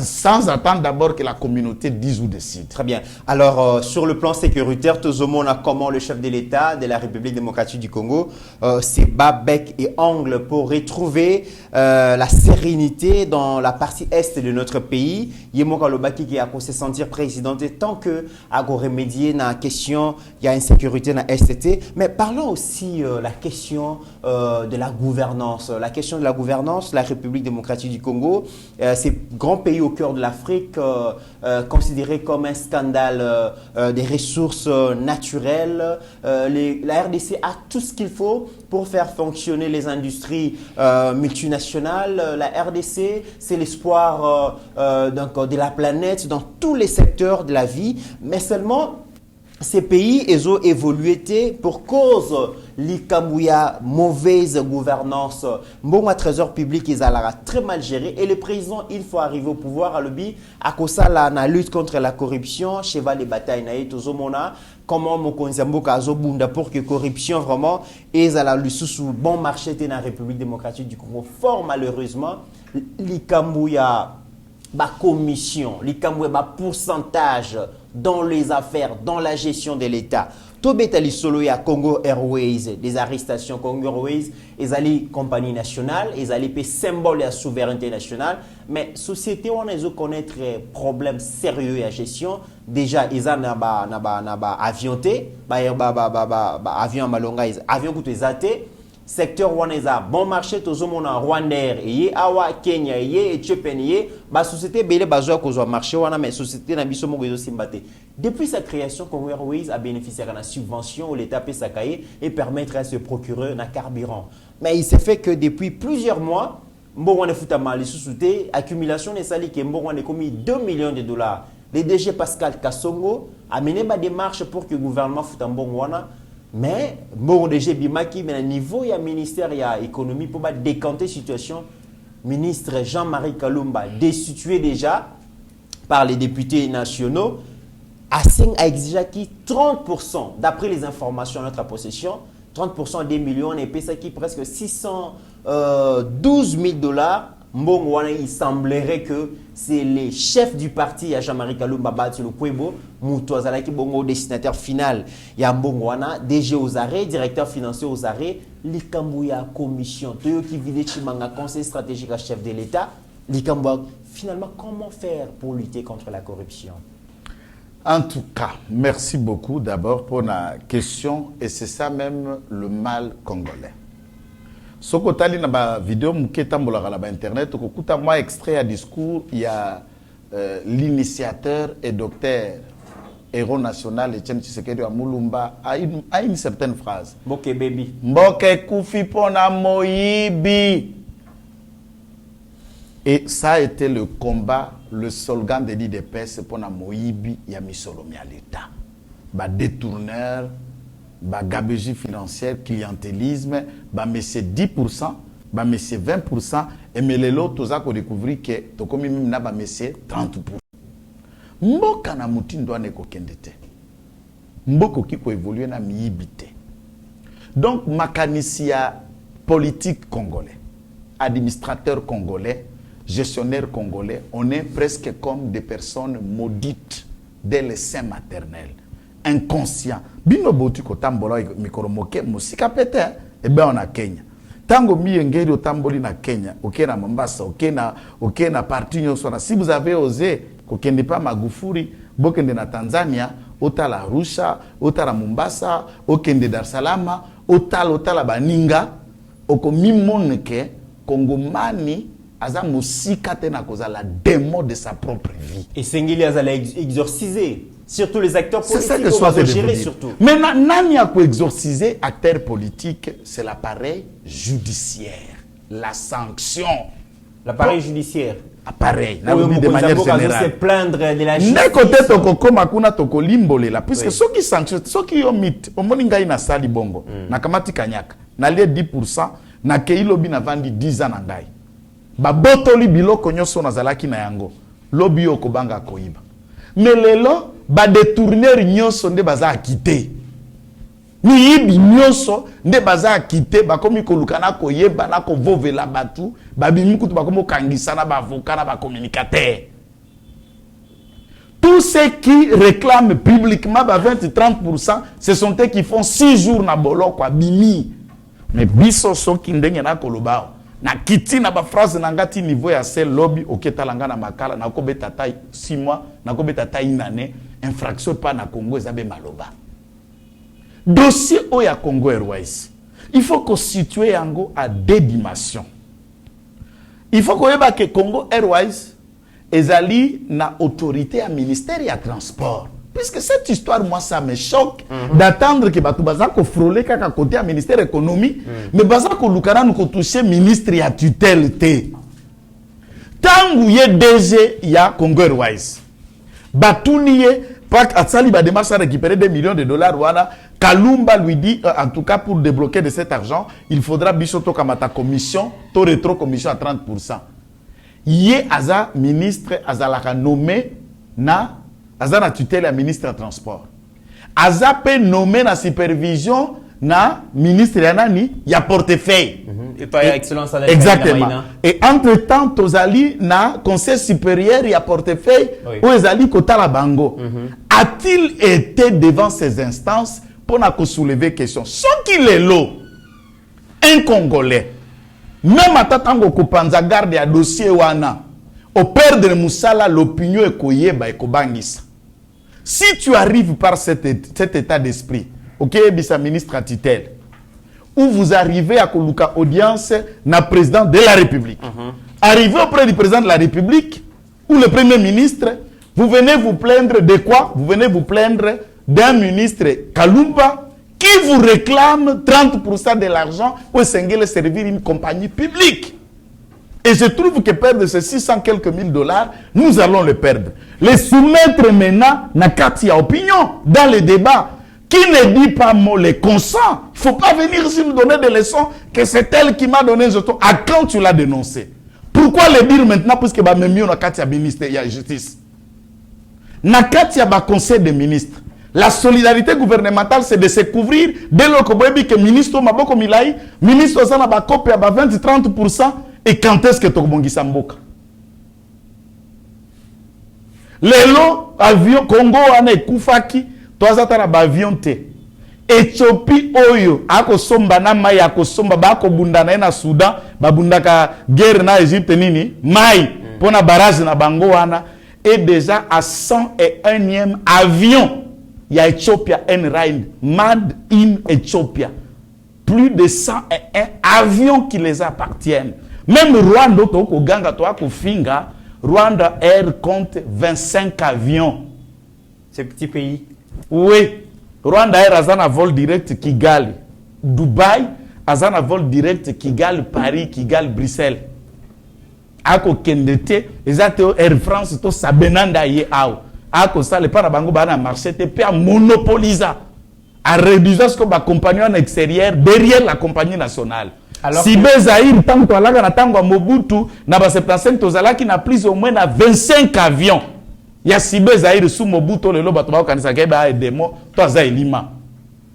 Speaker 3: sans attendre d'abord que la communauté dise ou décide.
Speaker 5: Très bien. Alors, sur le plan sécuritaire, Tozomona, comment le chef de l'État de la République démocratique du Congo s'est bat bec et ongle pour retrouver la sérénité dans la partie est de notre pays. Yemoka Lobaki qui a se sentir président tant que à remédier dans la question, il y a insécurité dans ST. Mais parlons aussi la question de la gouvernance. La question de la gouvernance, la République démocratique du Congo, c'est grand pays au cœur de l'Afrique, considéré comme un scandale des ressources naturelles. La RDC a tout ce qu'il faut pour faire fonctionner les industries multinationales. La RDC, c'est l'espoir de la planète dans tous les secteurs de la vie, mais seulement ces pays ils ont évolué pour cause l'Ikambouya, mauvaise gouvernance. Bon, à trésor public, ils ont très mal géré. Et le président, il faut arriver au pouvoir à l'objet. À cause de la lutte contre la corruption, cheval de bataille, comment mon Konzamboka Azobunda pour que la corruption vraiment est à la lutte sous bon marché dans la République démocratique du Congo. Fort malheureusement, l'Ikambouya, la commission, l'Ikambouya, pourcentage dans les affaires, dans la gestion de l'État. Tobetali solo ya Congo Airways, des arrestations Congo Airways, ils allaient compagnie nationale, ils allaient payer symbole de la souveraineté nationale, mais société on a connaître problème sérieux à gestion. Déjà ils ont avion avion malonga, avion coûte zaté. Secteur Waneza, bon marché, tozomona Rwandair, et Awa, Kenya, et Ethiopien, la société Bele Bazoa Kozo marché, mais société Nabiso Mogozo Simbate. Depuis sa création, Congo Airways a bénéficié de la subvention où l'État peut s'accueillir et permettre à se procurer un carburant. Mais il s'est fait que depuis plusieurs mois, Mbouane Foutama, les sous-soutés, accumulation des salis qui Mbouane commis 2 millions de dollars. Le DG Pascal Kassongo a mené des démarches pour que le gouvernement Foutambouane. Mais, bon, DG Bimaki, mais à niveau, il y a ministère, il y a économie pour décanter la situation. Ministre Jean-Marie Kalumba, destitué déjà par les députés nationaux, a exigé qui 30%, d'après les informations à notre possession, 30% des millions, on est payé qui presque 612 000 dollars. Bon, il semblerait que c'est les chefs du parti, Jean-Marie Kalumba Bati le Kwebo, Moutouazalaki Bongo, destinataire final, il y a Mbongwana, DG aux arrêts, directeur financier aux arrêts, l'Ikambouya commission, Toyo qui vide Chimanga, conseil stratégique à chef de l'État, l'Ikambouya, finalement, comment faire pour lutter contre la corruption?
Speaker 3: En tout cas, merci beaucoup d'abord pour la question, et c'est ça même le mal congolais. Ce que tu as dans la vidéo, internet, moi extrait à discours, il y a l'initiateur et docteur héros national Etienne Tshisekedi à Mulumba a une certaine phrase.
Speaker 5: Mboke baby.
Speaker 3: Mboke kufi pona moyibi. Et ça a été le combat, le slogan de l'IDPS pour na moyibi ya misolomi à l'État. Ba détourneur, bah, gabegie financière, clientélisme, bah, mais c'est 10%, bah, mais c'est 20%, et mais les lots, tout ça qu'on découvre que, tout comme même là, bah, mais c'est 30%. Mboka na moutin doit ne kokendete. Mboko qui peut évoluer na miibite. Donc, makanisia politique congolais, administrateur congolais, gestionnaire congolais, on est presque comme des personnes maudites dès le sein maternel. Inconscient. Bino botu ko tambola mikoro moke musika pete et ben on a Kenya. Tango miyengeri otamboli na Kenya, ok na Mombasa, ok na parti nyosona. Si vous avez osé, kokende pa Magufuli, bokende na Tanzania, otala Arusha, otala Mombasa, okende Dar es Salaam, otala baninga, oko mimoneke, Kongomani, aza musika te na koza la démon de sa propre vie.
Speaker 5: Et Sengeli aza la exorciser. Surtout les acteurs politiques.
Speaker 3: C'est ça que soit de
Speaker 5: gérer surtout.
Speaker 3: Mais nani a exorciser acteur politique, c'est l'appareil judiciaire, la sanction.
Speaker 5: L'appareil judiciaire.
Speaker 3: Appareil.
Speaker 5: De manière générale. Se plaindre de la justice.
Speaker 3: Ne côté toko koma kuna toko limbole la puisque ceux qui sanctionnent, ceux qui ont mit, omoni ngai na sali bongo, na kamati kanyaka, na lié 10%, na keilobi na vandi 10 ans na ngai. Ba botoli biloko nyonso na zalaki na yango. Lobi okobanga koiba. Mais lelo ba détourner nyonso nde baza akité. Ni yibi nyonso nde baza akité ba komi kolukana koyeba na ko vovela batu, ba bimi kutu ba komo kangisa na ba avocat na ba communicateur. Tous ceux qui réclament publiquement ba 20-30%, ce sont eux qui font 6 jours na bolo kwa bimi. Mais biso soki ndenge na kolobao. Na kiti na ba phrase na ngati niveau ya sel lobby oketalanga na makala na kobeta tai 6 mois na kobeta tai une année infraction pas na Congo ezabe maloba dossier oya Congo Airways il faut constituer yango à 2 dimensions. Il faut koyeba que Congo Airways ezali na autorité à ministère ya transport. Puisque cette histoire, moi, ça me choque d'attendre que Batoubaza ko frôler kaka côté à ministère économie, mais Baza ko lukana nous ko toucher ministre ya tutelle té. Tangu ye DG ya Congo Airways. Batounie pak atsali ba démarche à récupérer $2 millions wana. Kalumba lui dit en tout cas pour débloquer de cet argent, il faudra bisoto kamata commission, to rétro commission à 30%. Ye aza ministre azalaka nommé na Azana tutelle à ministre des Transports. Aza peut nommer la supervision na ministre yanani ya portefeuille.
Speaker 5: Et toi, excellence.
Speaker 3: Exactement. Et entre-temps, tozali na conseil supérieur ya portefeuille ou ezali kota la bango. A-t-il été devant ces instances pour na soulever question? Sans qu'il est l'eau, un Congolais, même à tatango kopanza garde ya dossier wana, au perdre Moussala, l'opinion est koyeba et kobangisa. Si tu arrives par cet état d'esprit, ok, bisa ministre à tutelle, où vous arrivez à Koluka audience na président de la République, arrivez auprès du président de la République ou le premier ministre, vous venez vous plaindre de quoi? Vous venez vous plaindre d'un ministre Kalumba qui vous réclame 30% de l'argent pour s'engager servir une compagnie publique. Et je trouve que perdre ces 600 quelques $1000, nous allons le perdre. Les soumettre maintenant na carte ya opinion dans le débat. Qui ne dit pas mot le consent. Il ne faut pas venir ici nous donner des leçons que c'est elle qui m'a donné. À quand tu l'as dénoncé? Pourquoi le dire maintenant puisque ba même na carte ya ministère ya justice? Na carte ya ba conseil des ministres. La solidarité gouvernementale, c'est de se couvrir dès lors que ministre Maboko Milai, ministre Osana ba copie à 20-30%. Et quand est-ce que tu as mboka? Lelo avion Congo ane kufaki toazata na avion te. Éthiopie oyo ako somba na mai ako somba ba ko bunda na Soudan ba bunda ka guerre na Égypte nini mai pona barrage na bango wana est déjà à 101e avion ya Ethiopia Airlines made in Ethiopia. Plus de 101 avions qui les appartiennent. Même Rwanda, Rwanda Air compte 25 avions.
Speaker 5: Ce petit pays.
Speaker 3: Oui. Rwanda Air a un vol direct Kigali. Dubaï a un vol direct Kigali, Paris, Kigali, Bruxelles. Ako kendete, exactement Air France, to sabenanda ye ao. Ako ça le para bango bana marché te pe monopoliser. À réduire ce que la compagnie en extérieur derrière la compagnie nationale. Si Bézaïr, tant que tu as Mobutu, na 75 tozala qui n'a plus au moins 25 avions. Il y a si Bézaïr sous Mobutu, le loba toba kanisa keba et demo, toi Lima.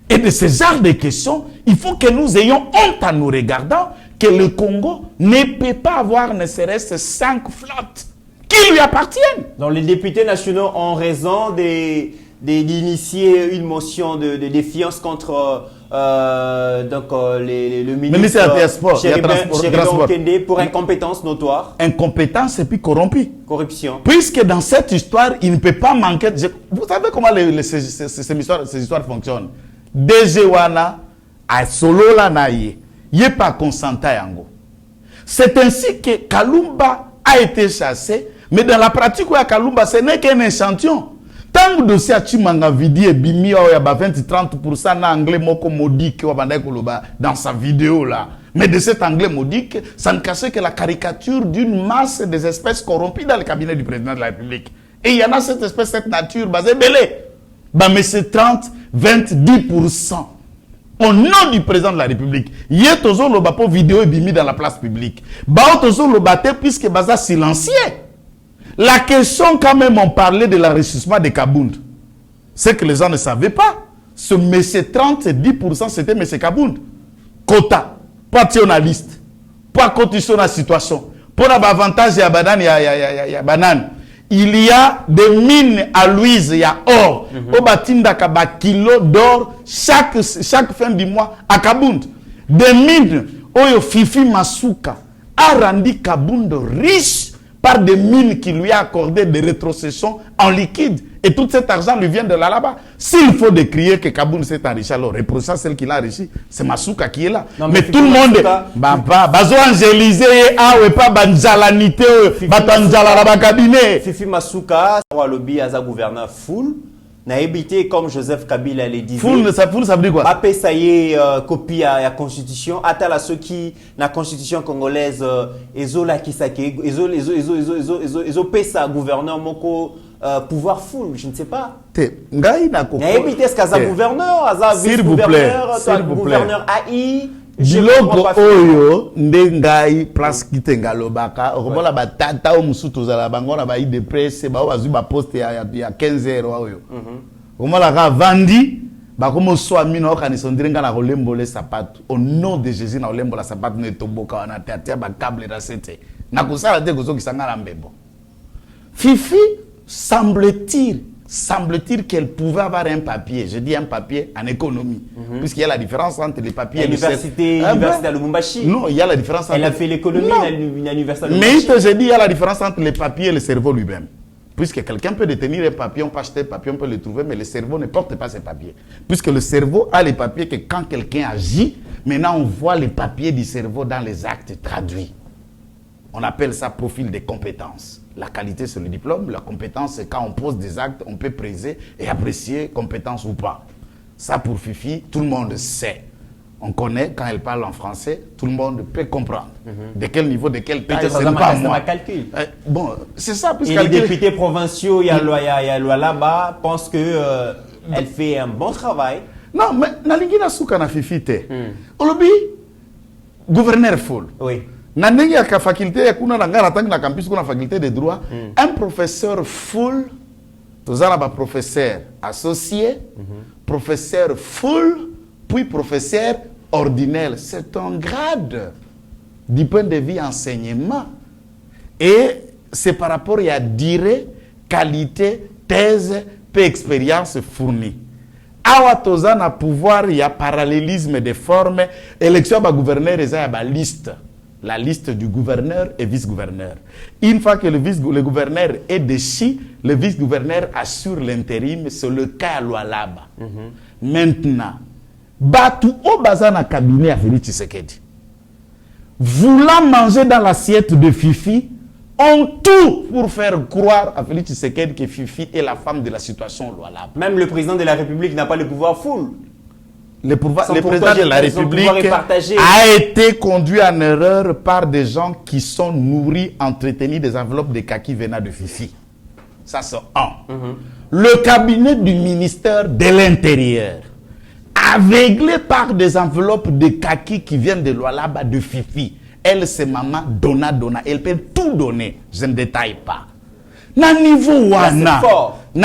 Speaker 3: Et de ce genre de questions, il faut que nous ayons honte en nous regardant que le Congo ne peut pas avoir ne serait-ce 5 flottes qui lui appartiennent.
Speaker 5: Donc les députés nationaux ont raison d'initier une motion de défiance contre le
Speaker 3: ministre
Speaker 5: ministre
Speaker 3: des Sports,
Speaker 5: Sheridan Okende pour incompétence notoire.
Speaker 3: Incompétence et puis corrompu.
Speaker 5: Corruption.
Speaker 3: Puisque dans cette histoire, il ne peut pas manquer... Vous savez comment ces histoires fonctionnent? DG Wana, a solo la naïe, il n'est pas consentant yango. C'est ainsi que Kalumba a été chassé, mais dans la pratique, Kalumba, ce n'est qu'un échantillon. Tant que dossier a Chimanga Vidi et Bimi, il y a 20-30% d'anglais moko modique dans sa vidéo là. Mais de cet anglais modique, ça ne cachait que la caricature d'une masse des espèces corrompues dans le cabinet du président de la République. Et il y en a cette espèce, cette nature basée belé. Mais c'est 30-20-10%. Au nom du président de la République, il y a toujours le bapo vidéo et bimi dans la place publique. Bao toujours le bateau puisque baza silencieux. La question quand même, on parlait de l'enrichissement de Kabound. C'est que les gens ne savaient pas. Ce monsieur 30-10%, c'était monsieur Kabound. Quota, paternaliste, pas condition de la situation. Pour l'avantage, il y a banane. Il y a des mines à Louise, il y a or. Au Batinda Kaba, kilo d'or chaque fin du mois à Kabound. Des mines, Oyo Fifi Masuka a rendu Kabound riche par des mines qui lui a accordé des rétrocessions en liquide. Et tout cet argent lui vient de là-bas. S'il faut décrire que Kabound s'est enrichi, alors reprochant celle qu'il a enrichi, c'est Masuka qui est là. Non, mais tout le monde est... Bazo angélisé, pas banjalanité, batanjala rabakabine.
Speaker 5: Fifi Masuka, lobby à gouverneur full. N'a évité comme Joseph Kabila les disait.
Speaker 3: Full, ça veut dire quoi?
Speaker 5: Bapé ça y est copie à la constitution. Atala ceux qui la constitution congolaise ezola kisake ezo pesa gouverneur moko pouvoir full, je ne sais pas. N'a évité ce qu'à gouverneur, à vice gouverneur, gouverneur AI.
Speaker 3: Biloko oyo ndengai place kitengalobaka robola batata o musutu za la bango na ba de presse ba wazu ba poste ya 15h oyo romola ka vandi ba komo so amina okaniso ndirenga na kolembole sapato au nom de Jésus na kolembola sapato ne toboka wana tatia ba câble na sete na kusala te kozo kisanga na mbebo. Fifi semble-t-il qu'elle pouvait avoir un papier. Je dis un papier en économie. Puisqu'il y a la différence entre les papiers et
Speaker 5: l'université à Lubumbashi.
Speaker 3: Non, il y a la différence entre...
Speaker 5: Elle a fait l'économie à l'université de
Speaker 3: Lubumbashi. Mais je dis, il y a la différence entre les papiers et le cerveau lui-même. Puisque quelqu'un peut détenir un papier, on peut acheter un papier, on peut le trouver, mais le cerveau ne porte pas ces papiers. Puisque le cerveau a les papiers que quand quelqu'un agit, maintenant on voit les papiers du cerveau dans les actes traduits. On appelle ça profil des compétences. La qualité, c'est le diplôme. La compétence, c'est quand on pose des actes, on peut préciser et apprécier compétence ou pas. Ça, pour Fifi, tout le monde sait. On connaît, quand elle parle en français, tout le monde peut comprendre. De quel niveau, de quelle taille, c'est pas moi.
Speaker 5: Calcul.
Speaker 3: Bon, c'est ça.
Speaker 5: Et les députés provinciaux, il y a loi là-bas, pensent qu'elle fait un bon travail.
Speaker 3: Non, mais Nalingina Souka na Fifi te. Olobi, gouverneur full.
Speaker 5: Oui.
Speaker 3: Nandenge ya faculté ya kuna ngara tangi na campus kuna faculté de droit, un professeur full, tozala ba professeur associé, professeur full, puis professeur ordinaire. C'est un grade du point de vue enseignement. Et c'est par rapport à durée, qualité, thèse, peu expérience fournie. Awa tozana pouvoir, il y a parallélisme des formes, élection ba gouverneur, il y a ba liste. La liste du gouverneur et vice-gouverneur. Une fois que le gouverneur est déchu, le vice-gouverneur assure l'intérim. C'est le cas à Lualaba. Maintenant, Batou au bazana cabinet à Félix Tshisekedi, voulant manger dans l'assiette de Fifi, ont tout pour faire croire à Félix Tshisekedi que Fifi est la femme de la situation Lualaba.
Speaker 5: Même le président de la République n'a pas le pouvoir full.
Speaker 3: Le président de la République a été conduit en erreur par des gens qui sont nourris, entretenus des enveloppes de kaki venant de Fifi. Ça, c'est un. Le cabinet du ministère de l'Intérieur, aveuglé par des enveloppes de kaki qui viennent de Lualaba de Fifi. Elle, c'est maman, donna. Elle peut tout donner. Je ne détaille pas. Na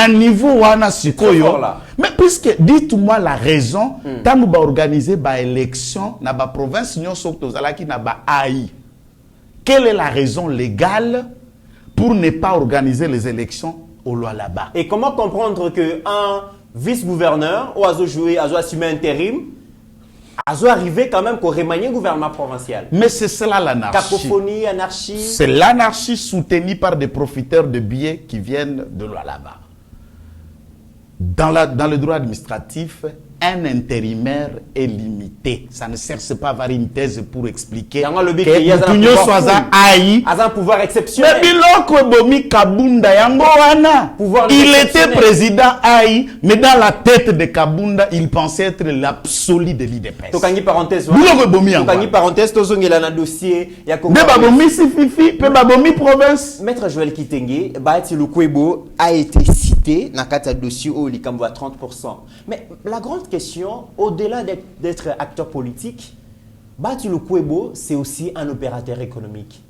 Speaker 3: niveau wana sikoyo. Mais puisque dites-moi la raison, tant nous va organiser ba élection na ba province nyon sokotozalaki na ba AI. Quelle est la raison légale pour ne pas organiser les élections au loi là-bas.
Speaker 5: Et comment comprendre qu'un vice-gouverneur ou a assumé intérim a arrivé quand même pour remanier le gouvernement provincial?
Speaker 3: Mais c'est cela l'anarchie.
Speaker 5: Cacophonie, anarchie.
Speaker 3: C'est l'anarchie soutenue par des profiteurs de billets qui viennent de loi là-bas. Dans le droit administratif, un intérimaire est limité. Ça ne cherche pas à avoir une thèse pour expliquer que
Speaker 5: un pouvoir exceptionnel.
Speaker 3: Il était président AI, mais dans la tête de Kabunda, il pensait être l'absolu de l'IDPS.
Speaker 5: Tokangi parenthèse. Dossier. Maître Joël Kitenge, Bahati Lukwebo a été cité dans le dossier où il y a 30%. Mais la grande question, au-delà d'être acteur politique, Bahati Lukwebo, c'est aussi un opérateur économique.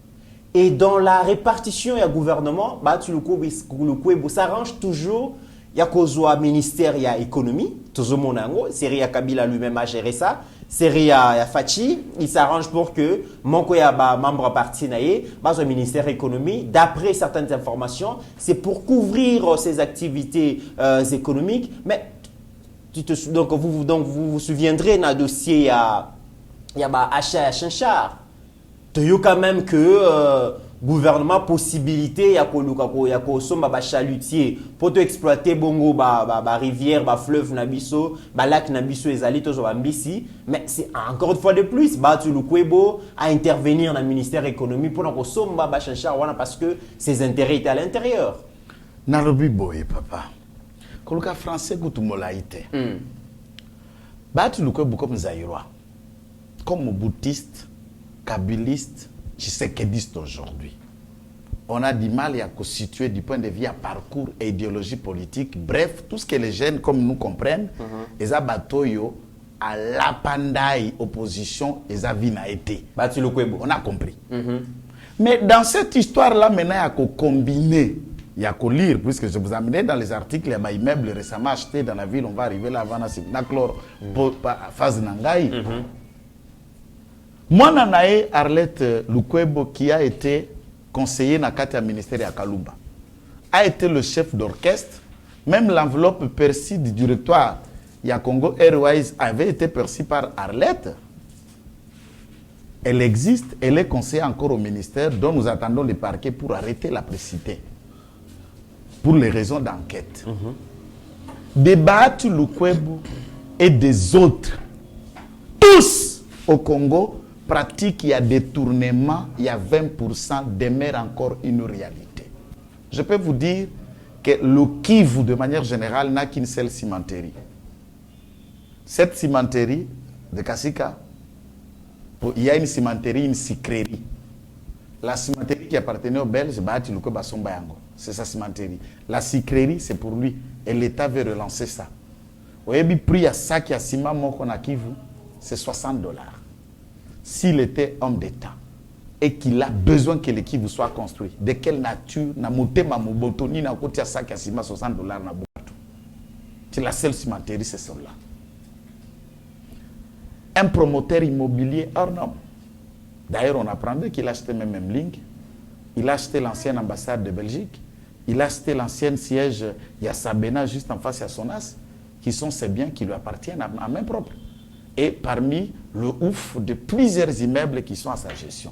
Speaker 5: Et dans la répartition du gouvernement, Bahati Lukwebo s'arrange toujours. Il y a un ministère, il y a économie, tout le monde c'est Kabila lui-même a géré ça. C'est Fachi, il s'arrange pour que Monko ya membre parti naie, un ministère économie. D'après certaines informations, c'est pour couvrir ses activités économiques. Mais donc vous vous souviendrez dans le dossier il y a achat à Chinchard. Tu as quand même que gouvernement possibilité ya ko somba ba chalutier pour te exploiter bongo ba rivière ba fleuve na biso ba lac na biso ezali to zo ambisi. Mais c'est encore une fois de plus Bahati Lukwebo à intervenir dans le ministère économie pour ko somba ba Chinchard wana parce que ses intérêts étaient à l'intérieur.
Speaker 3: Nalobi boye papa koluka français kutumola ite Bahati Lukwebo comme Zaïrois, comme boutiste, kabiliste, tshisekédiste aujourd'hui. On a du mal à constituer du point de vue à parcours et idéologie politique. Bref, tout ce que les jeunes comme nous comprennent, les abatoyo à la pandaï opposition, les avina été. On a compris. Mais dans cette histoire-là, maintenant, il y a qu'à combiner, il y a qu'à lire, puisque je vous ai amené dans les articles, il y a un immeuble récemment acheté dans la ville, on va arriver là avant la phase Nangaï. Moi, Nanae Arlette Lukwebo, qui a été conseiller dans le ministère de Kalumba, a été le chef d'orchestre. Même l'enveloppe perçue du directoire Congo Airways avait été perçue par Arlette. Elle existe, elle est conseillère encore au ministère, dont nous attendons le parquet pour arrêter la précité, pour les raisons d'enquête. Des Bahati Lukwebo et des autres, tous au Congo, pratique, il y a détournement, il y a 20% demeure encore une réalité. Je peux vous dire que le Kivu, de manière générale, n'a qu'une seule cimenterie. Cette cimenterie de Kasika, il y a une cimenterie, une sucrerie. La cimenterie qui appartenait aux Belges, c'est sa cimenterie. La sucrerie, c'est pour lui. Et l'État veut relancer ça. Vous voyez, le prix à ça qui a ciment qu'on a Kivu, c'est $60. S'il était homme d'État et qu'il a besoin que l'équipe soit construite, de quelle nature n'a monté ma mobotoni n'a côté à ça qui a $60 na boîte. C'est la seule cimenterie, c'est celle-là. Un promoteur immobilier hors norme. D'ailleurs, on apprendait qu'il a acheté même Link. Il a acheté l'ancienne ambassade de Belgique. Il a acheté l'ancienne siège, il y a Sabena juste en face à Sonas, qui sont ces biens qui lui appartiennent à main propre. Et parmi le ouf de plusieurs immeubles qui sont à sa gestion.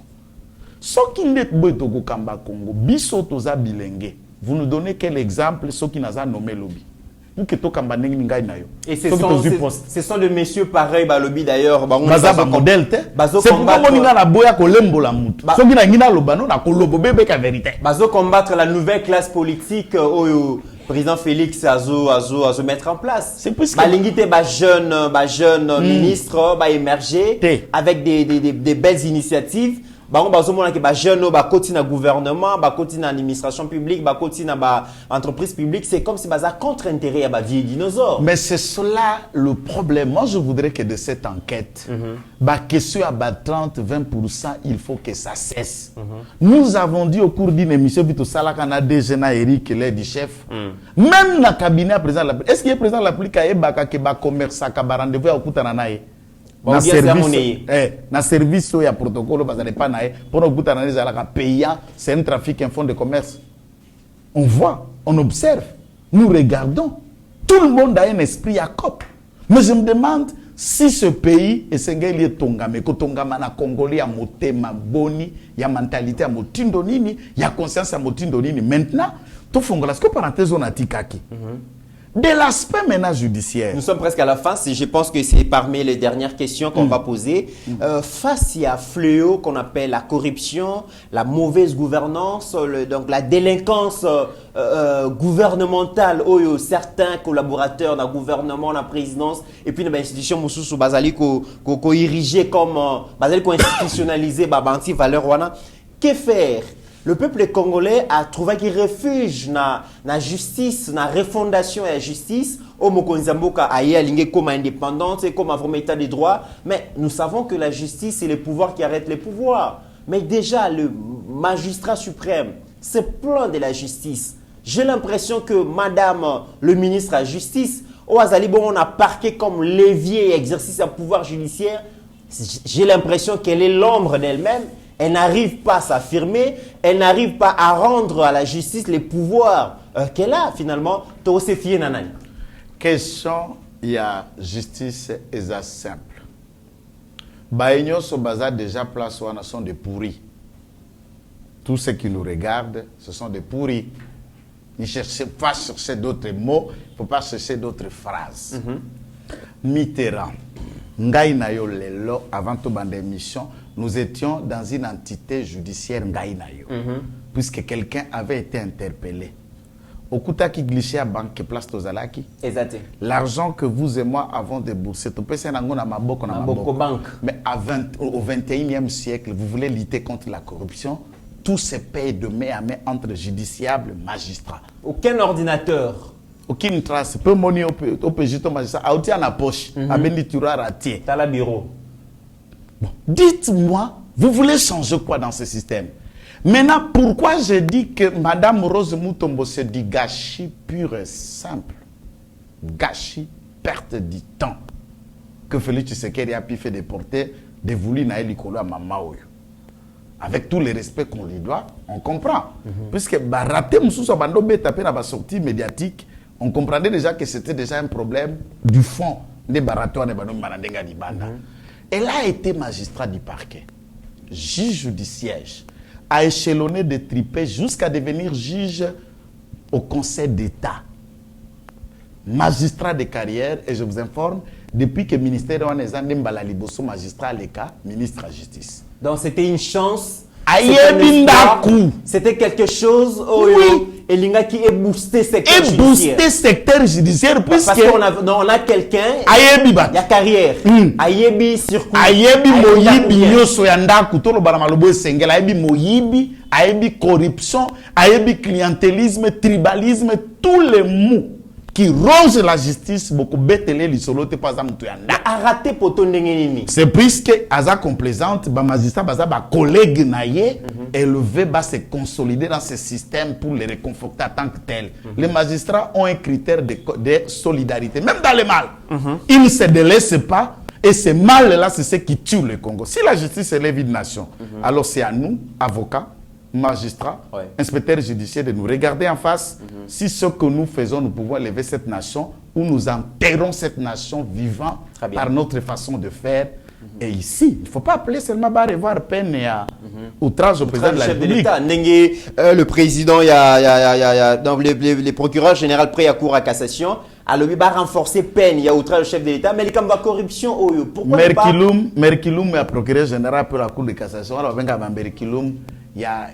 Speaker 3: Ce qui n'est pas Kamba Congo, Bisotoza Bilengue, vous nous donnez quel exemple, ce qui n'a pas nommé lobby.
Speaker 5: Et ce sont des messieurs pareils, lobby d'ailleurs.
Speaker 3: C'est
Speaker 5: pour combattre la nouvelle classe politique au président Félix a mettre en place. C'est plus jeune ministre émerger avec des belles initiatives. Jeune gouvernement, administration publique, entreprise publique, c'est comme si contre-intérêt à vieux dinosaures.
Speaker 3: Mais c'est cela le problème. Moi, je voudrais que de cette enquête, question à 30-20%, il faut que ça cesse. Nous avons dit au cours d'une émission, Eric, l'aide chef, même dans le cabinet président de la République, est-ce qu'il y a président de la République qui a commerce, qui a rendez-vous à Okutananae? Na service il y a protocole parce que pour nous payant, c'est un trafic, un fonds de commerce. On voit On observe, nous regardons. Tout le monde a un esprit à COP. Mais je me demande si ce pays est Sengeli Tongame, Kotongama na Congolais à motema boni, il y a mentalité à motindonini, il y a conscience à motindonini. Maintenant, tout fongola, ce que parenthèse on a tikaki. De l'aspect maintenant judiciaire.
Speaker 5: Nous sommes presque à la fin. Je pense que c'est parmi les dernières questions qu'on va poser. Face à fléau qu'on appelle la corruption, la mauvaise gouvernance, donc la délinquance gouvernementale, certains collaborateurs dans le gouvernement, dans la présidence, et puis dans l'institution Moussoussou Bazali ko érigé comme Bazali ko institutionnalisé Babanti valeur wana. Que faire? Le peuple congolais a trouvé qu'il refuge na justice, na refondation et la justice. Au Mokonzamboka aïe aligné comme indépendante et comme un état de droit. Mais nous savons que la justice, c'est le pouvoir qui arrête les pouvoirs. Mais déjà, le magistrat suprême se plaint de la justice. J'ai l'impression que madame le ministre de la justice, au Azali, on a parqué comme levier et exercice un pouvoir judiciaire. J'ai l'impression qu'elle est l'ombre d'elle-même. Elle n'arrive pas à s'affirmer, elle n'arrive pas à rendre à la justice les pouvoirs qu'elle a finalement.
Speaker 3: Question, il y a justice et ça simple. Baïgnon Sobaza déjà place où on sont des pourris. Tous ceux qui nous regardent, ce sont des pourris. Ne cherchez pas à chercher d'autres mots, il ne faut pas chercher d'autres phrases. Mitterrand, Ngaï Nayo Lelo, avant tout bande émission, nous étions dans une entité judiciaire Ngaïnayo, puisque quelqu'un avait été interpellé. Okuta qui glissait à banque place Tozalaki.
Speaker 5: Exact.
Speaker 3: L'argent que vous et moi avons déboursé, mais au 21e siècle, vous voulez lutter contre la corruption, tout se paye de main à main entre justiciables et magistrats.
Speaker 5: Aucun ordinateur.
Speaker 3: Aucune trace. Peu monnaie au PJ, magistrat, a outil à la poche, à Benditura Ratier.
Speaker 5: T'as la bureau.
Speaker 3: Bon. Dites-moi, vous voulez changer quoi dans ce système? Maintenant, pourquoi je dis que Mme Rose Mutombo se dit gâchis pur et simple? Gâchis, perte du temps. Que Félix Tshisekedi a pu faire déporter des voulus na Elikolo à Mamaoyo. Avec tout le respect qu'on lui doit, on comprend. Puisque rater Moussoussa Bando tapé dans la sortie médiatique, on comprenait déjà que c'était déjà un problème du fond des baratoires de Bando Manadenga Dibanda. Elle a été magistrat du parquet, juge du siège, a échelonné de tripes jusqu'à devenir juge au Conseil d'État. Magistrat de carrière, et je vous informe, depuis que le ministère de la Liboso, magistrat à l'ECA, ministre de la Justice.
Speaker 5: Donc c'était une chance.
Speaker 3: C'était
Speaker 5: quelque chose Elinga qui est boosté secteur
Speaker 3: judiciaire.
Speaker 5: Parce qu'on a quelqu'un, il y a carrière. Ayebi circuit.
Speaker 3: Ayebi moyibi yoso yanda kutolo baramalobo sengela ayebi moyibi, ayebi corruption, ayebi clientélisme, tribalisme, tous les mots qui rongent la justice, beaucoup bételé l'isolote pas à mutuyanda.
Speaker 5: Arrêté poto ndengenini.
Speaker 3: C'est puisque Aza complaisante, ba magistrat baza ba collègue naye, élevé ba se consolider dans ce système pour les réconforter en tant que tel. Les magistrats ont un critère de solidarité, même dans le mal. Ils ne se délaissent pas. Et ce mal-là, c'est ce qui tue le Congo. Si la justice est l'évite nation, alors c'est à nous, avocats, magistrats, inspecteurs judiciaires, de nous regarder en face. Si ce que nous faisons, nous pouvons élever cette nation, ou nous enterrons cette nation vivant par notre façon de faire. Et ici, il ne faut pas appeler seulement revoir peine et outrage au président de la République.
Speaker 5: Le président, il y a les procureurs généraux prêts à cour à cassation. Alors, il va renforcer peine, il y a outrage au chef de l'État, mais il y a corruption. Pourquoi
Speaker 3: Merkilum est procureur général pour la cour de cassation. Alors, Merkilum, il y a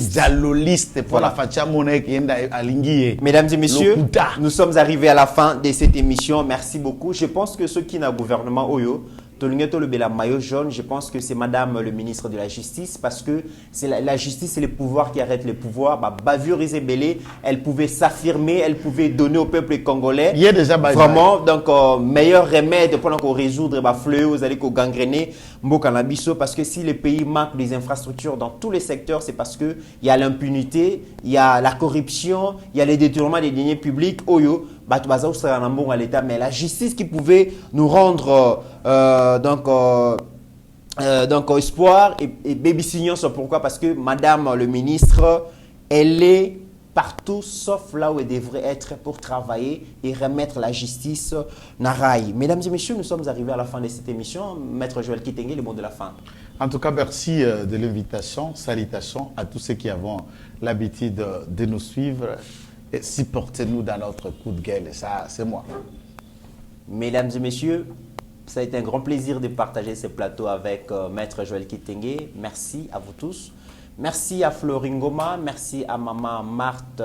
Speaker 3: dialoliste pour la fatia monnaie qui est à Linguié.
Speaker 5: Mesdames et messieurs, nous sommes arrivés à la fin de cette émission. Merci beaucoup. Je pense que ceux qui n'ont gouvernement Oyo, le maillot jaune, je pense que c'est madame le ministre de la Justice, parce que c'est la justice, c'est le pouvoir qui arrête le pouvoir. Bavure Isabelle, elle pouvait s'affirmer, elle pouvait donner au peuple congolais.
Speaker 3: Il y a déjà
Speaker 5: vraiment, donc, meilleur remède pour résoudre les fléaux, vous allez gangréner Mbokanabiso, parce que si le pays manque des infrastructures dans tous les secteurs, c'est parce qu'il y a l'impunité, il y a la corruption, il y a les détournements des deniers publics. Oyo, mais la justice qui pouvait nous rendre donc espoir et baby signon, c'est pourquoi, parce que madame le ministre, elle est partout sauf là où elle devrait être pour travailler et remettre la justice na rail. Mesdames et messieurs, nous sommes arrivés à la fin de cette émission. Maître Joël Kitenge, le mot de la fin.
Speaker 3: En tout cas, merci de l'invitation. Salutations à tous ceux qui avons l'habitude de nous suivre. Et supportez-nous dans notre coup de gueule. Et ça, c'est moi.
Speaker 5: Mesdames et messieurs, ça a été un grand plaisir de partager ce plateau avec Maître Joël Kitenge. Merci à vous tous. Merci à Florine Ngoma. Merci à Maman Marthe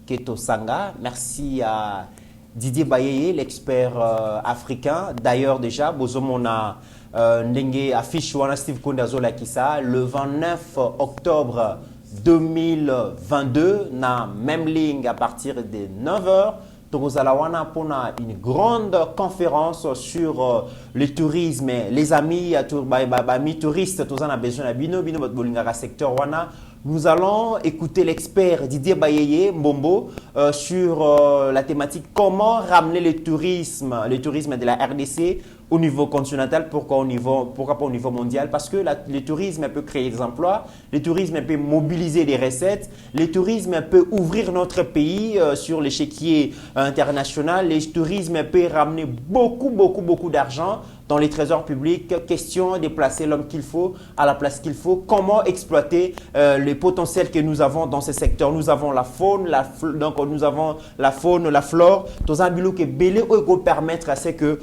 Speaker 5: Keto Sanga. Merci à Didier Bayeye, l'expert africain. D'ailleurs, déjà, Bozomona Ndenge affiche wana Steve Kondazola Kissa le 29 octobre 2022, na même ligne à partir de 9h. Togozalawana pour une grande conférence sur le tourisme. Les amis, amis touristes, tous en a besoin de secteur wana. Nous allons écouter l'expert Didier Bayeye Mbombo sur la thématique comment ramener le tourisme de la RDC au niveau continental, pourquoi pas au niveau mondial? Parce que le tourisme peut créer des emplois, le tourisme peut mobiliser des recettes, le tourisme peut ouvrir notre pays sur l'échiquier international, le tourisme peut ramener beaucoup d'argent dans les trésors publics. Question de placer l'homme qu'il faut à la place qu'il faut. Comment exploiter les potentiels que nous avons dans ce secteur? Nous avons la faune, nous avons la faune, la flore. Tous un bilou qui est belé ou permettre à ce que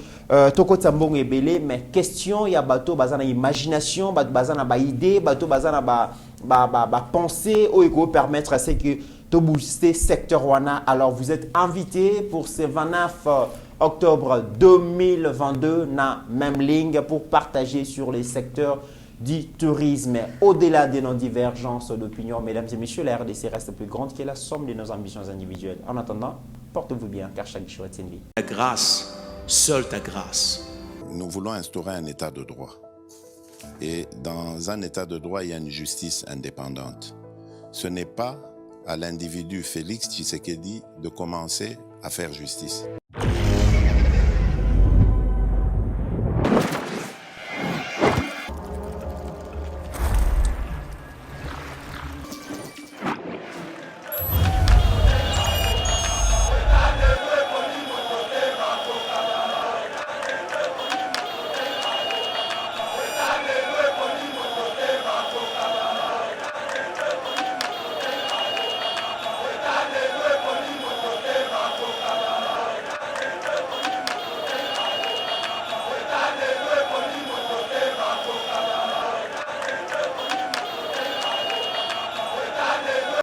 Speaker 5: Toko Tsambong est belé, mais question il y a bateau bazana imagination, bazana ba idée, bateau bazana ba pensée ou permettre à ce que to booster secteur wana. Alors vous êtes invités pour ce 29 octobre 2022 na même ligne pour partager sur les secteurs du tourisme. Au-delà de nos divergences d'opinion, mesdames et messieurs, la RDC reste plus grande que la somme de nos ambitions individuelles. En attendant, portez-vous bien car chaque jour est une vie.
Speaker 1: Ta grâce, seule ta grâce.
Speaker 2: Nous voulons instaurer un état de droit. Et dans un état de droit, il y a une justice indépendante. Ce n'est pas à l'individu Félix Tshisekedi de commencer à faire justice.